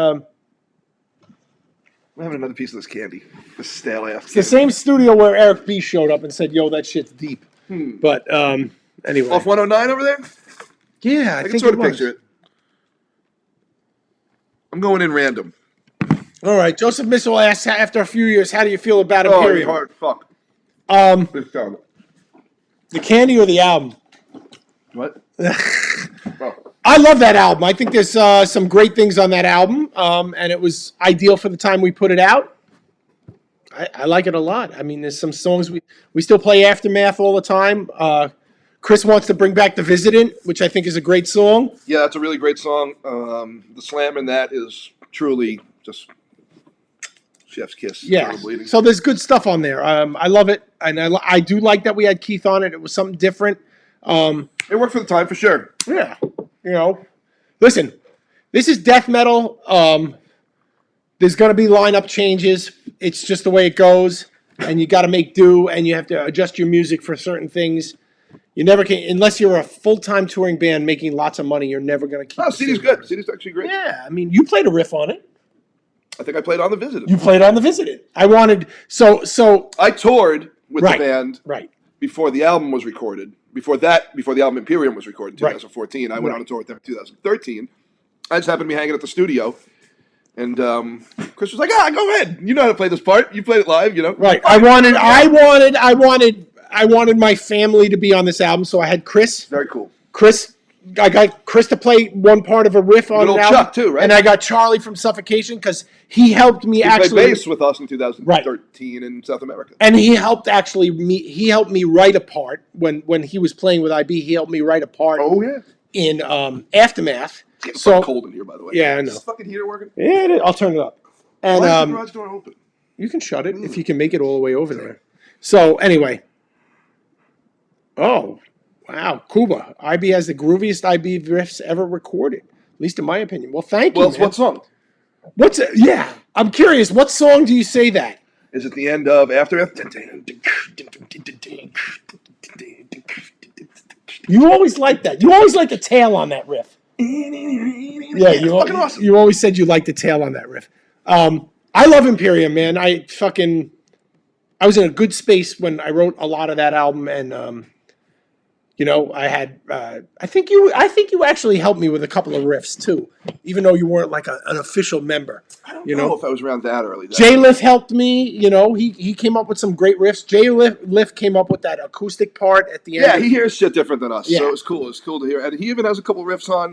I'm having another piece of this candy. This stale ass. It's the same studio where Eric B showed up and said, "Yo, that shit's deep." But anyway, off 109 over there. Yeah, I can think sort of picture it. I'm going in random. All right, Joseph Mitchell asks, after a few years, how do you feel about Imperium? Oh, hard fuck. The candy or the album? What? I love that album. I think there's some great things on that album, and it was ideal for the time we put it out. I like it a lot. I mean, there's some songs we still play Aftermath all the time. Chris wants to bring back The Visitant, which I think is a great song. Yeah, that's a really great song. The slam in that is truly just chef's kiss. Yeah. Bleeding. So there's good stuff on there. I love it, and I do like that we had Keith on it. It was something different. It worked for the time for sure. Yeah. Listen, this is death metal. There's going to be lineup changes. It's just the way it goes, and you got to make do, and you have to adjust your music for certain things. You never can, unless you're a full-time touring band making lots of money, you're never going to keep. Oh, CD's good. CD's actually great. Yeah, I mean, you played a riff on it. I think I played on The Visitant. You played on The Visitant. I wanted so I toured with the band right before the album was recorded. Before the album Imperium was recorded in 2014. I went on a tour with them in 2013. I just happened to be hanging at the studio, and Chris was like, go ahead. You know how to play this part. You played it live, Right. I wanted my family to be on this album, so I had Chris. Very cool. I got Chris to play one part of a riff on the album. Chuck too, right? And I got Charlie from Suffocation because he helped me He played bass with us in 2013 in South America. And he helped me write a part when he was playing with IB. He helped me write a part. Oh yeah. In Aftermath. It's getting so cold in here, by the way. Yeah, I know. Is this fucking heater working? Yeah, I'll turn it up. And why is the garage door open? You can shut it if you can make it all the way over there. So anyway. Oh, wow, Cuba. IB has the grooviest IB riffs ever recorded, at least in my opinion. Well, thank you. Well, what song? Yeah, I'm curious. What song do you say that? Is it the end of Aftermath? You always like that. You always like the tail on that riff. Yeah, fucking awesome. You always said you liked the tail on that riff. I love Imperium, man. I was in a good space when I wrote a lot of that album, and I had. I think you actually helped me with a couple of riffs too, even though you weren't like an official member. I don't know if I was around that early. Jay Liff helped me. He came up with some great riffs. Jay Liff came up with that acoustic part at the end. Yeah, he hears shit different than us, Yeah. so it's cool. It's cool to hear, and he even has a couple riffs on.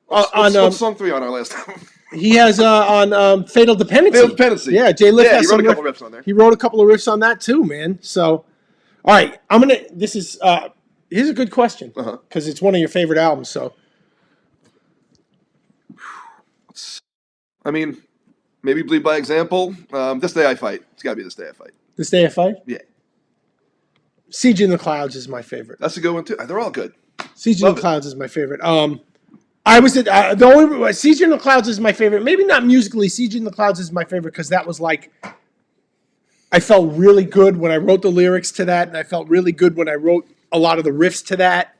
What's song 3 on our last album? He has on Fatal Dependency. Fatal Dependency. Yeah, Jay Liff has he wrote a couple riffs on there. He wrote a couple of riffs on that too, man. So, all right, here's a good question because it's one of your favorite albums. So, I mean, maybe Bleed by Example. This Day I Fight. It's got to be This Day I Fight. This Day I Fight? Yeah. Siege in the Clouds is my favorite. That's a good one too. They're all good. Siege in the Clouds is my favorite. I was at the only Siege in the Clouds is my favorite. Maybe not musically. Siege in the Clouds is my favorite because that was like I felt really good when I wrote the lyrics to that, and I felt really good when I wrote a lot of the riffs to that.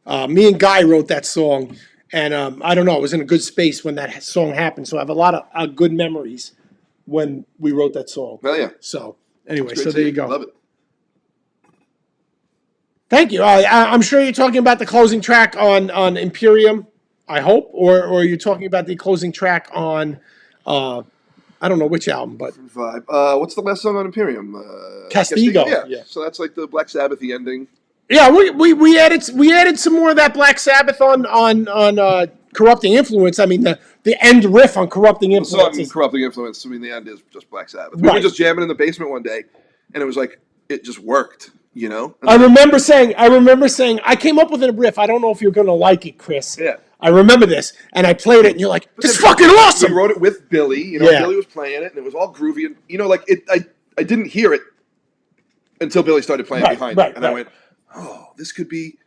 Me and Guy wrote that song, and I don't know. I was in a good space when that song happened, so I have a lot of good memories when we wrote that song. Well, yeah. So anyway, so there you go. Love it. Thank you. I'm sure you're talking about the closing track on Imperium, I hope, or you're talking about the closing track on, I don't know which album, but Vibe. What's the last song on Imperium? Castigo. Yeah. So that's like the Black Sabbath-y ending. Yeah, we added some more of that Black Sabbath on Corrupting Influence. I mean the end riff on Corrupting Influence. The song Corrupting Influence. I mean the end is just Black Sabbath. We were just jamming in the basement one day, and it was like it just worked. I remember saying I came up with a riff. I don't know if you're gonna like it, Chris. Yeah. I remember this, and I played it, and you're like, "This is fucking awesome." We wrote it with Billy. Billy was playing it, and it was all groovy, and I didn't hear it until Billy started playing behind it, and I went, "Oh, this could be."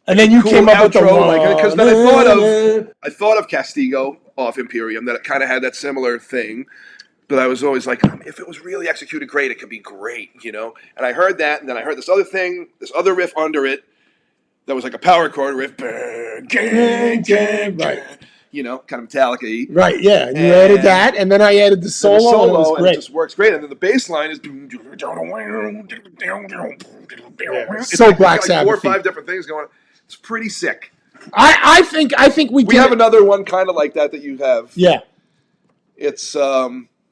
And then you cool came up with the because then I thought of Castigo off Imperium that it kind of had that similar thing. But I was always like, if it was really executed great, it could be great, And I heard that, and then I heard this other thing, this other riff under it, that was like a power chord riff, right? Kind of Metallica-y. Right, yeah. And you added that, and then I added the solo, and it was great. And it just works great. And then the bass line is so Black Sabbath. Sabbath. 4 or 5 different things going on. It's pretty sick. I think we have another one kind of like that you have. Yeah. It's I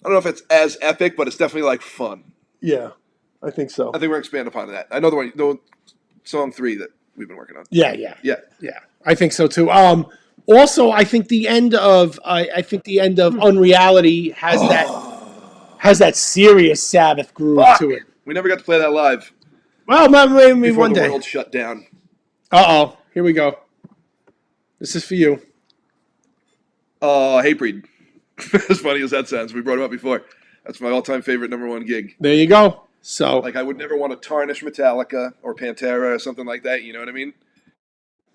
don't know if it's as epic, but it's definitely like fun. Yeah, I think so. I think we're expanding upon that. I know the song 3 that we've been working on. Yeah. I think so too. Also, I think the end of Unreality has that serious Sabbath groove Fuck! to it. We never got to play that live Well, maybe before one the day. world shut down. Uh-oh. Here we go. This is for you. Hatebreed. As funny as that sounds, we brought him up before. That's my all-time favorite #1 gig. There you go. So, Like, I would never want to tarnish Metallica or Pantera or something like that, you know what I mean?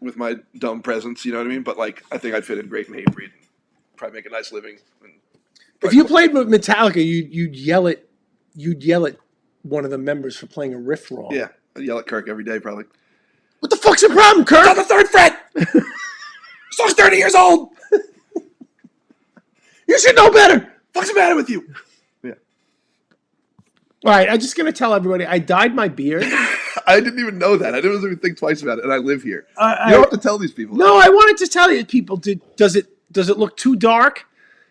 With my dumb presence, you know what I mean? But, like, I think I'd fit in great in Hatebreed. Probably make a nice living. if you played with Metallica, you'd yell at one of the members for playing a riff wrong. Yeah, I'd yell at Kirk every day, probably. What the fuck's your problem, Kirk? It's on the 3rd fret! The song's 30 years old! You should know better. What's the matter with you? Yeah. All right, I'm just going to tell everybody I dyed my beard. I didn't even know that. I didn't even think twice about it, and I live here. You don't have to tell these people. No, I wanted to tell you people, does it look too dark?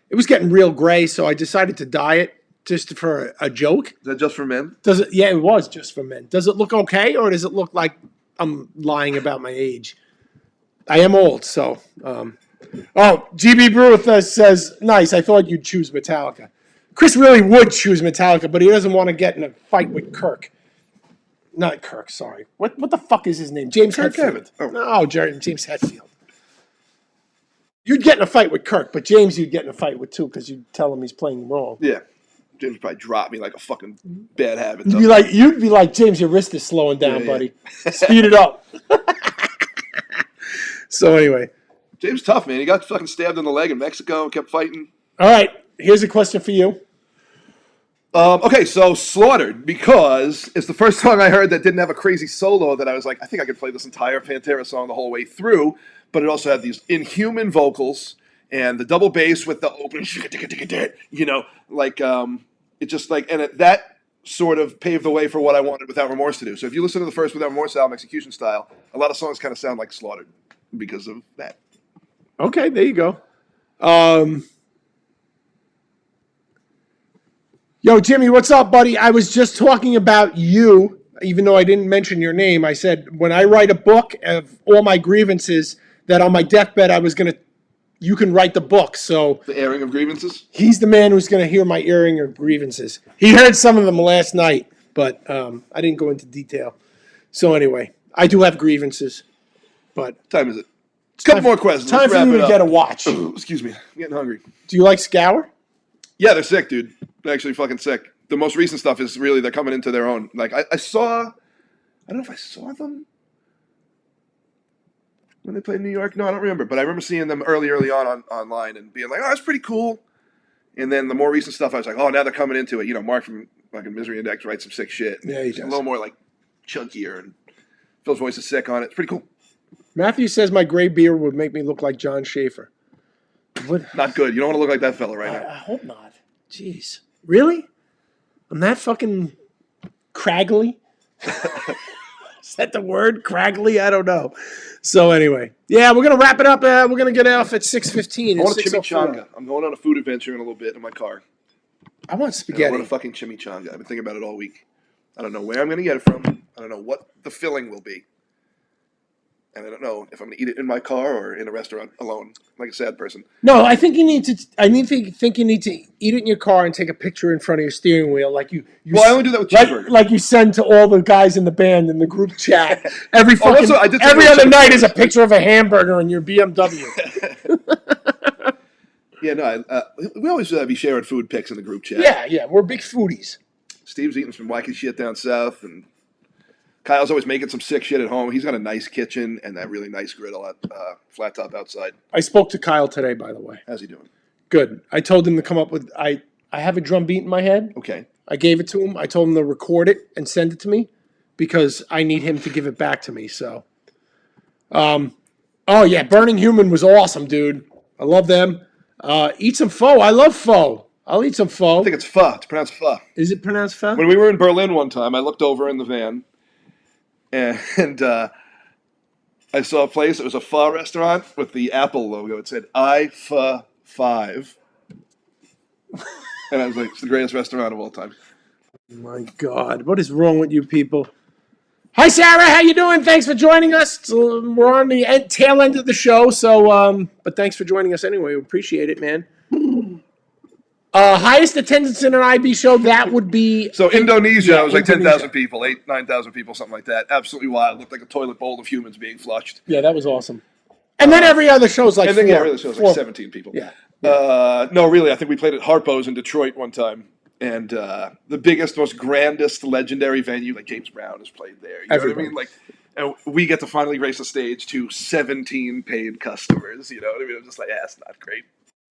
It was getting real gray, so I decided to dye it just for a joke. Is that just for men? Does it? Yeah, it was just for men. Does it look okay, or does it look like I'm lying about my age? I am old, so. GB Brewer says, nice, I thought you'd choose Metallica. Chris really would choose Metallica, but he doesn't want to get in a fight with Kirk. Not Kirk, sorry. What the fuck is his name? James Kirk Hetfield. Hammett. Oh. No, James Hetfield. You'd get in a fight with Kirk, but James you'd get in a fight with too because you'd tell him he's playing wrong. Yeah. James would probably drop me like a fucking bad habit. You'd be like, James, your wrist is slowing down, buddy. Speed it up. So anyway. James tough, man. He got fucking stabbed in the leg in Mexico and kept fighting. All right. Here's a question for you. Okay, so Slaughtered, because it's the first song I heard that didn't have a crazy solo that I was like, I think I could play this entire Pantera song the whole way through, but it also had these inhuman vocals and the double bass with the open, you know, like, it just like, and that sort of paved the way for what I wanted Without Remorse to do. So if you listen to the first Without Remorse album, Execution Style, a lot of songs kind of sound like Slaughtered because of that. Okay, there you go. Yo, Jimmy, what's up, buddy? I was just talking about you, even though I didn't mention your name. I said when I write a book of all my grievances, that on my deathbed you can write the book. So the airing of grievances? He's the man who's going to hear my airing of grievances. He heard some of them last night, but I didn't go into detail. So anyway, I do have grievances, but what time is it? A couple more questions. Time for you to get a watch. Excuse me. I'm getting hungry. Do you like Scour? Yeah, they're sick, dude. They're actually fucking sick. The most recent stuff is really, they're coming into their own. Like, I don't know if I saw them when they played in New York. No, I don't remember. But I remember seeing them early on online and being like, oh, that's pretty cool. And then the more recent stuff, I was like, oh, now they're coming into it. You know, Mark from fucking Misery Index writes some sick shit. Yeah, he does. A little more, like, chunkier. And Phil's voice is sick on it. It's pretty cool. Matthew says my gray beard would make me look like John Schaefer. What? Not good. You don't want to look like that fella right now. I hope not. Jeez. Really? I'm that fucking craggly? Is that the word? Craggly? I don't know. So anyway. Yeah, we're going to wrap it up. We're going to get off at 6:15. I want a chimichanga. I'm going on a food adventure in a little bit in my car. I want spaghetti. I want a fucking chimichanga. I've been thinking about it all week. I don't know where I'm going to get it from. I don't know what the filling will be. And I don't know if I'm going to eat it in my car or in a restaurant alone, like a sad person. No, I think you need to. Think you need to eat it in your car and take a picture in front of your steering wheel, like you. Well, I only do that with cheeseburgers. Like you send to all the guys in the band in the group chat. Every other night is a picture of a hamburger in your BMW. Yeah, no, we always be sharing food pics in the group chat. Yeah, we're big foodies. Steve's eating some wacky shit down south, and Kyle's always making some sick shit at home. He's got a nice kitchen and that really nice griddle at flat top outside. I spoke to Kyle today, by the way. How's he doing? Good. I told him to come up with. I have a drum beat in my head. Okay. I gave it to him. I told him to record it and send it to me because I need him to give it back to me. So, oh yeah, Burning Human was awesome, dude. I love them. Eat some pho. I love pho. I'll eat some pho. I think it's pho. It's pronounced pho. Is it pronounced pho? When we were in Berlin one time, I looked over in the van, and I saw a place. It was a pho restaurant with the Apple logo. It said I-Pho-5. And I was like, it's the greatest restaurant of all time. My God, what is wrong with you people? Hi, Sarah. How you doing? Thanks for joining us. We're on the tail end of the show, so but thanks for joining us anyway. We appreciate it, man. Highest attendance in an IB show, that would be... So Indonesia, it was like Indonesia. 10,000 people, 9,000 people, something like that. Absolutely wild. Looked like a toilet bowl of humans being flushed. Yeah, that was awesome. And then every other show's like And then, four. yeah, really, so it was like 17 people. Yeah. No, really, I think we played at Harpo's in Detroit one time. And the biggest, most grandest, legendary venue, like James Brown has played there. You know what I mean? Like, and we get to finally grace the stage to 17 paid customers. You know what I mean? I'm just like, yeah, it's not great.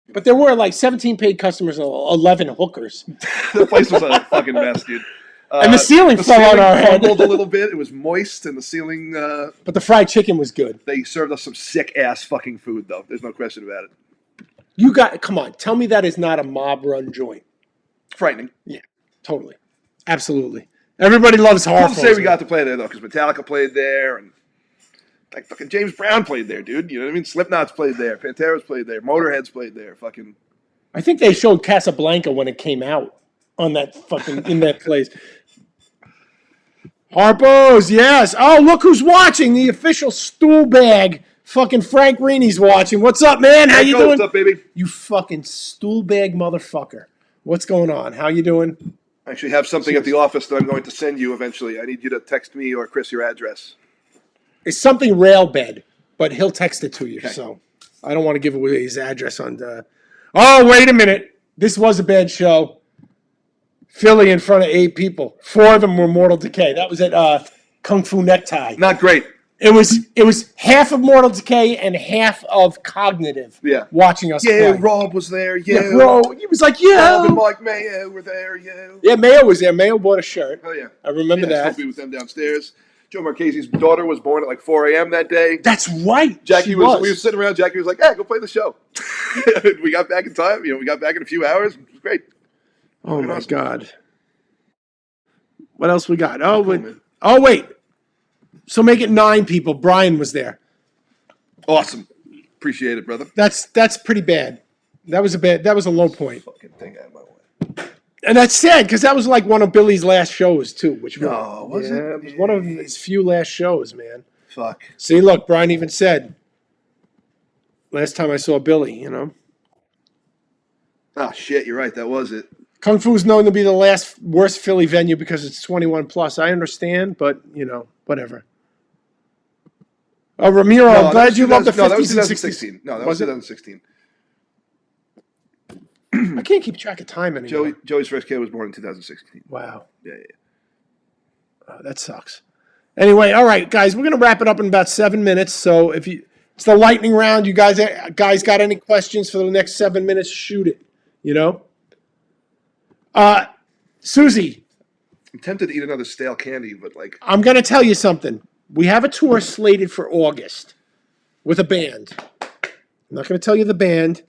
But there were like 17 paid customers and 11 hookers. The place was a fucking mess, dude. And the ceiling fell on our head. Crumbled a little bit. It was moist, and the ceiling. But the fried chicken was good. They served us some sick ass fucking food, though. There's no question about it. Come on, tell me that is not a mob run joint. Frightening. Yeah, totally, absolutely. Everybody loves Cool Harpo's. to say we got to play there though, because Metallica played there, and like fucking James Brown played there, dude. You know what I mean? Slipknot's played there, Pantera's played there, Motorhead's played there. Fucking. I think they showed Casablanca when it came out on that fucking in that place. Harpo's, yes. Oh, look who's watching! The official stool bag. Fucking Frank Reaney's watching. What's up, man? How you doing? What's up, baby? You fucking stool bag motherfucker. What's going on? How you doing? I actually have something at the office that I'm going to send you eventually. I need you to text me or Chris your address. It's something railbed, but he'll text it to you. Okay. So I don't want to give away his address on the... Oh, wait a minute. This was a bad show. Philly in front of 8 people. 4 of them were Mortal Decay. That was at Kung Fu Necktie. Not great. It was half of Mortal Decay and half of Cognitive. Yeah. Watching us Yeah, play. Rob was there. Yeah, Yeah, bro. He was like, yeah. Rob and Mike Mayo were there. Yeah. Yeah, Mayo was there. Mayo bought a shirt. Oh yeah. I remember Yeah, that. still be with them downstairs. Joe Marchese's daughter was born at like 4 a.m. that day. That's right. Jackie She we were sitting around. Jackie was like, "Hey, go play the show." We got back in time. You know, we got back in a few hours. It was great. Oh my awesome. God. What else we got? Oh, Cool, wait. man. Oh, wait. So make it 9 people. Brian was there. Awesome. Appreciate it, brother. That's pretty bad. That was a low point. Fucking thing out of my way. And that's sad because that was like one of Billy's last shows too. Which Was it? It was one of his few last shows, man. Fuck. See, look, Brian even said, last time I saw Billy, you know. Ah, shit. You're right. That was it. Kung Fu is known to be the worst Philly venue because it's 21 plus. I understand, but, you know, whatever. Oh, Ramiro, I'm glad you love the 50s that was and 60s. 2016. No, that was it? 2016. I can't keep track of time anymore. Joey's first kid was born in 2016. Wow. Yeah. That sucks. Anyway, all right, guys, we're going to wrap it up in about 7 minutes. So if it's the lightning round. You guys got any questions for the next 7 minutes? Shoot it, you know? Susie, I'm tempted to eat another stale candy, but like... I'm going to tell you something. We have a tour slated for August with a band. I'm not going to tell you the band.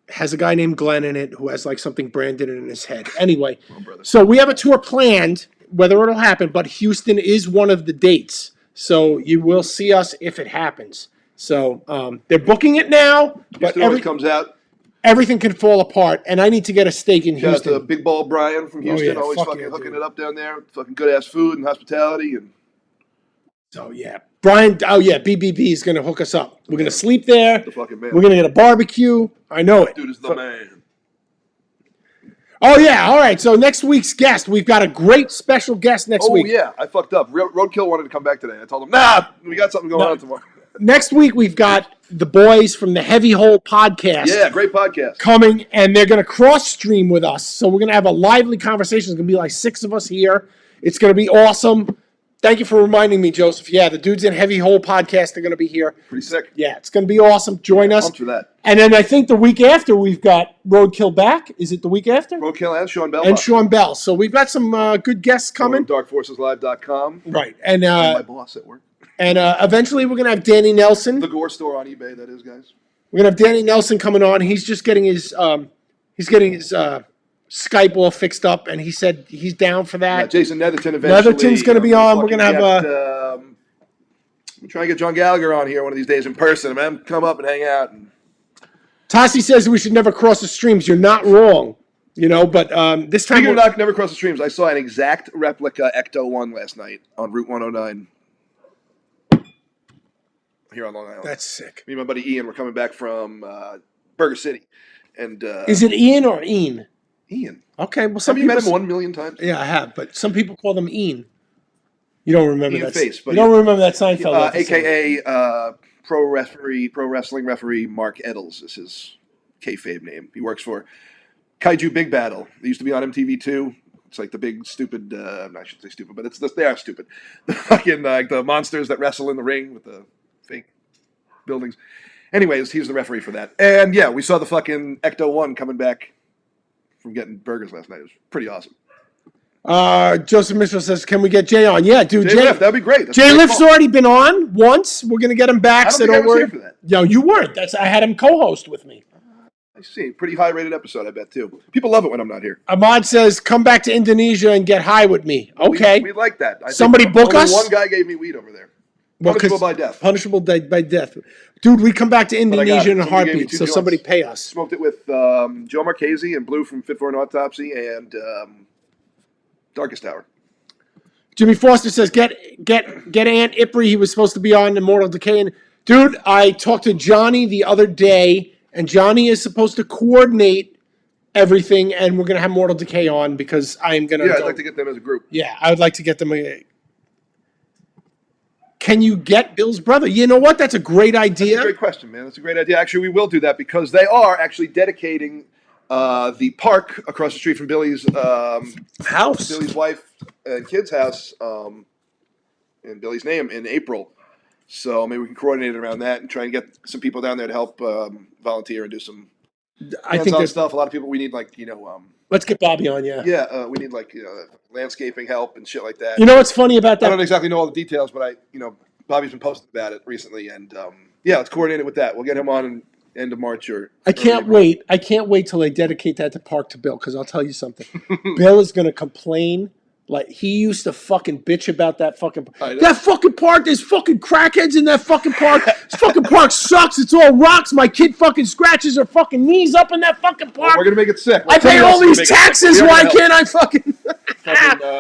It has a guy named Glenn in it who has like something branded in his head. Anyway, so we have a tour planned, whether it'll happen, but Houston is one of the dates. So you will see us if it happens. So they're booking it now, but Houston always comes out. Everything can fall apart, and I need to get a steak in Shout Houston. out to Big Ball Brian from Houston, yeah, always fuck fucking yeah, hooking dude. it up down there. Fucking good ass food and hospitality and So yeah, Brian. Oh yeah, BBB is going to hook us up. We're going to sleep there. the fucking man. We're going to get a barbecue. I know it. Dude is the man. Oh yeah, all right. So next week's guest, we've got a great special guest next week. Oh yeah, I fucked up. Roadkill wanted to come back today. I told him, nah, we got something going on tomorrow. Next week we've got the boys from the Heavy Hole podcast. Yeah, great podcast. Coming, and they're going to cross stream with us. So we're going to have a lively conversation. It's going to be like 6 of us here. It's going to be awesome. Thank you for reminding me, Joseph. Yeah, the dudes in Heavy Hole podcast are going to be here. Pretty sick. Yeah, it's going to be awesome. Join us. Pumped for that. And then I think the week after we've got Roadkill back. Is it the week after? Roadkill and Sean Bell. And Sean Bell. So we've got some good guests coming. DarkForcesLive.com. Right. And My boss at work. and eventually we're going to have Danny Nelson. The Gore store on eBay, that is, guys. We're going to have Danny Nelson coming on. He's just getting his Skype all fixed up, and he said he's down for that. Jason Netherton eventually. Netherton's going to be on. We're going to have I'm trying to get John Gallagher on here one of these days in person, man. Come up and hang out. And Tassi says we should never cross the streams. You're not wrong. You know, but this time... Speaking of never cross the streams, I saw an exact replica Ecto-1 last night on Route 109 here on Long Island. That's sick. Me and my buddy Ian were coming back from Burger City. And is it Ian or Ian? Ian. Okay, well, have you met him 1 million times? Yeah, I have, but some people call them Ian. You don't remember Ian that? Face, but you don't remember that Seinfeld episode? AKA pro wrestling referee Mark Eddles is his kayfabe name. He works for Kaiju Big Battle. They used to be on MTV too. It's like the big stupid. I shouldn't say stupid, but they are stupid. The fucking the monsters that wrestle in the ring with the fake buildings. Anyways, he's the referee for that. And yeah, we saw the fucking Ecto-1 coming back from getting burgers last night. It was pretty awesome. Joseph Mitchell says, "Can we get Jay on?" Yeah, dude. Jay Lift, that'd be great. Jay Lift's already been on once. We're gonna get him back. I don't worry. Here for that. Yo, you weren't. I had him co-host with me. I see. Pretty high-rated episode, I bet too. People love it when I'm not here. Ahmad says, "Come back to Indonesia and get high with me." Okay. We like that. Somebody book us. One guy gave me weed over there. Punishable by death. Punishable by death. Dude, we come back to Indonesia in a heartbeat, so somebody pay us. Smoked it with Joe Marchese and Blue from Fit for an Autopsy and Darkest Hour. Jimmy Foster says, get Aunt Ipri. He was supposed to be on Immortal Decay. And dude, I talked to Johnny the other day, and Johnny is supposed to coordinate everything, and we're going to have Mortal Decay on because I'm going to... Yeah, I'd like to get them as a group. Yeah, I would like to get them... Can you get Bill's brother? You know what? That's a great idea. That's a great question, man. That's a great idea. Actually, we will do that because they are actually dedicating the park across the street from Billy's house, Billy's wife and kids' house, in Billy's name in April. So maybe we can coordinate around that and try and get some people down there to help volunteer and do some hands-on stuff. A lot of people we need, let's get Bobby on, yeah. Yeah, we need landscaping help and shit like that. You know what's funny about that? I don't exactly know all the details, but Bobby's been posting about it recently, and let's coordinate it with that. We'll get him on in end of March or. I can't wait. I can't wait till they dedicate that to Park to Bill because I'll tell you something. Bill is gonna complain. Like, he used to fucking bitch about that fucking... That fucking park, there's fucking crackheads in that fucking park. This fucking park sucks. It's all rocks. My kid fucking scratches her fucking knees up in that fucking park. Well, we're going to make it sick. I pay all these taxes. Why can't I fucking...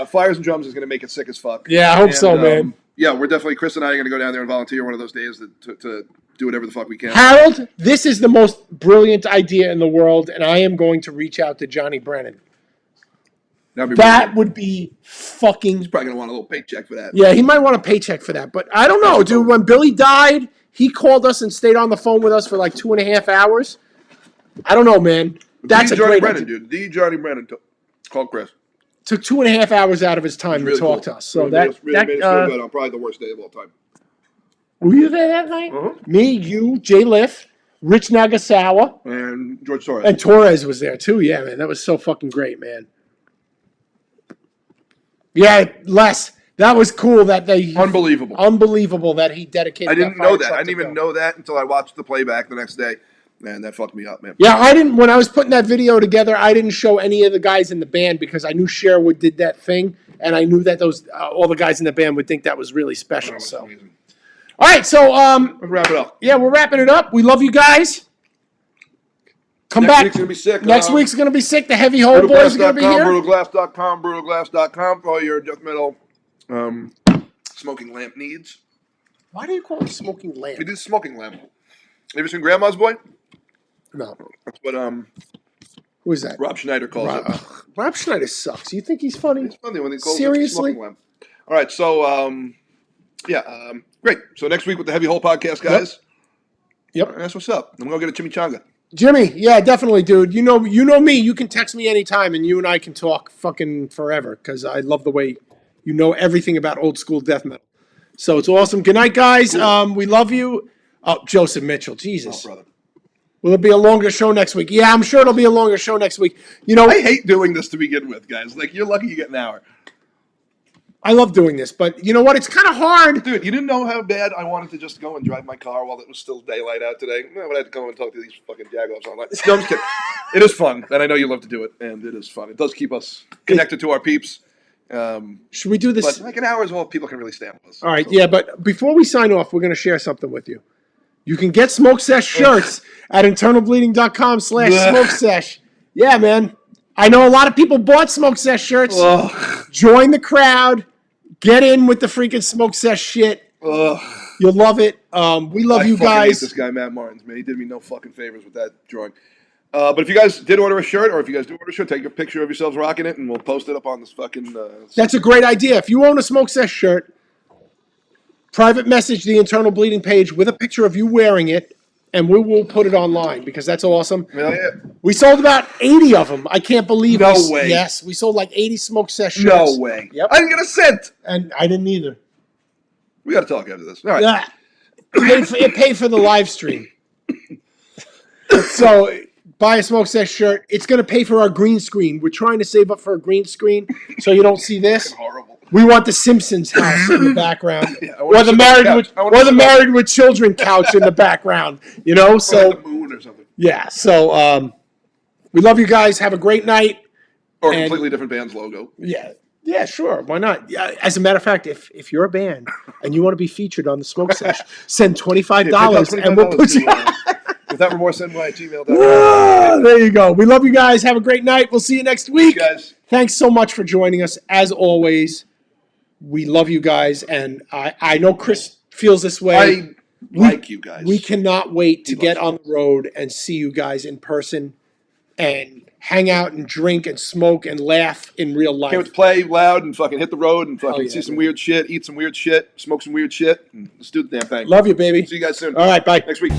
Fires and Drums is going to make it sick as fuck. Yeah, I hope so, man. Yeah, we're definitely... Chris and I are going to go down there and volunteer one of those days to do whatever the fuck we can. Harold, this is the most brilliant idea in the world, and I am going to reach out to Johnny Brennan. That would be fucking... He's probably going to want a little paycheck for that. Yeah, he might want a paycheck for that. But I don't know, dude. When Billy died, he called us and stayed on the phone with us for like 2.5 hours. I don't know, man. That's a great Brennan, dude. The Johnny Brennan. Call Chris. Took 2.5 hours out of his time to talk to us. So that made us feel good on probably the worst day of all time. Were you there that night? Uh-huh. Me, you, Jay Liff, Rich Nagasawa. And George Torres. And Torres was there too. Yeah, man. That was so fucking great, man. Yeah, Les, that was cool that they... Unbelievable that he dedicated... I didn't know that. I didn't even know that until I watched the playback the next day. Man, that fucked me up, man. Yeah, I didn't... When I was putting that video together, I didn't show any of the guys in the band because I knew Sherwood did that thing, and I knew that those all the guys in the band would think that was really special. Amazing. All right, so... Let's wrap it up. Yeah, we're wrapping it up. We love you guys. Come back. Next week's going to be sick. Next week's going to be sick. The Heavy Hole Boys are going to be here. Brutalglass.com for all your death metal smoking lamp needs. Why do you call it smoking lamp? We do smoking lamp. Have you seen Grandma's Boy? No. That's what who is that? Rob Schneider calls it. Rob Schneider sucks. You think he's funny? He's funny when he calls Seriously? it smoking lamp. All right, so great. So next week with the Heavy Hole podcast, guys. Yep. That's what's up. I'm going to get a chimichanga. Jimmy, yeah, definitely, dude. You know me. You can text me anytime, and you and I can talk fucking forever because I love the way you know everything about old school death metal. So it's awesome. Good night, guys. Cool. We love you. Oh, Joseph Mitchell. Jesus. Oh, brother. Will it be a longer show next week? Yeah, I'm sure it'll be a longer show next week. You know, I hate doing this to begin with, guys. Like, you're lucky you get an hour. I love doing this, but you know what? It's kind of hard. Dude, you didn't know how bad I wanted to just go and drive my car while it was still daylight out today. I would have to go and talk to these fucking jagoffs online. No, I'm just kidding. It is fun, and I know you love to do it, and it is fun. It does keep us connected to our peeps. Should we do this? But like an hour is all people can really stand with us. All right, so. Yeah, but before we sign off, we're going to share something with you. You can get SmokeSesh shirts at internalbleeding.com/SmokeSesh. Yeah, man. I know a lot of people bought SmokeSesh shirts. Ugh. Join the crowd. Get in with the freaking SmokeSesh shit. Ugh. You'll love it. We love you I fucking guys. hate this guy, Matt Martins, man. He did me no fucking favors with that drawing. But if you guys did order a shirt, or if you guys do order a shirt, take a picture of yourselves rocking it, and we'll post it up on this fucking... That's a great idea. If you own a SmokeSesh shirt, private message the Internal Bleeding page with a picture of you wearing it, and we will put it online because that's awesome. Hell yeah. We sold about 80 of them. I can't believe No it. way. Yes, we sold like 80 SmokeSesh shirts. No way. Yep. I didn't get a cent. And I didn't either. We got to talk after this. All right. Yeah. It paid for the live stream. So buy a SmokeSesh shirt. It's going to pay for our green screen. We're trying to save up for a green screen so you don't see this. Horrible. We want the Simpsons house in the background, Yeah, I want or the to married with children couch in the background. You know, so the moon or something. yeah. So we love you guys. Have a great night. Or a And- completely different band's logo. Yeah. Yeah, sure. Why not? Yeah. As a matter of fact, if you're a band and you want to be featured on the SmokeSesh, send $25 and we'll put you. Without remorse, send@gmail.com. There you go. We love you guys. Have a great night. We'll see you next week. Guys. Thanks so much for joining us. As always, we love you guys, and I know Chris feels this way. I like you guys. We cannot wait to He get loves on the road and see you guys in person and hang out and drink and smoke and laugh in real life. Can't wait to play loud and fucking hit the road and fucking Hell yeah, see some man. weird shit, eat some weird shit, smoke some weird shit, and let's do the damn thing. Love you, baby. See you guys soon. All right, bye. Next week.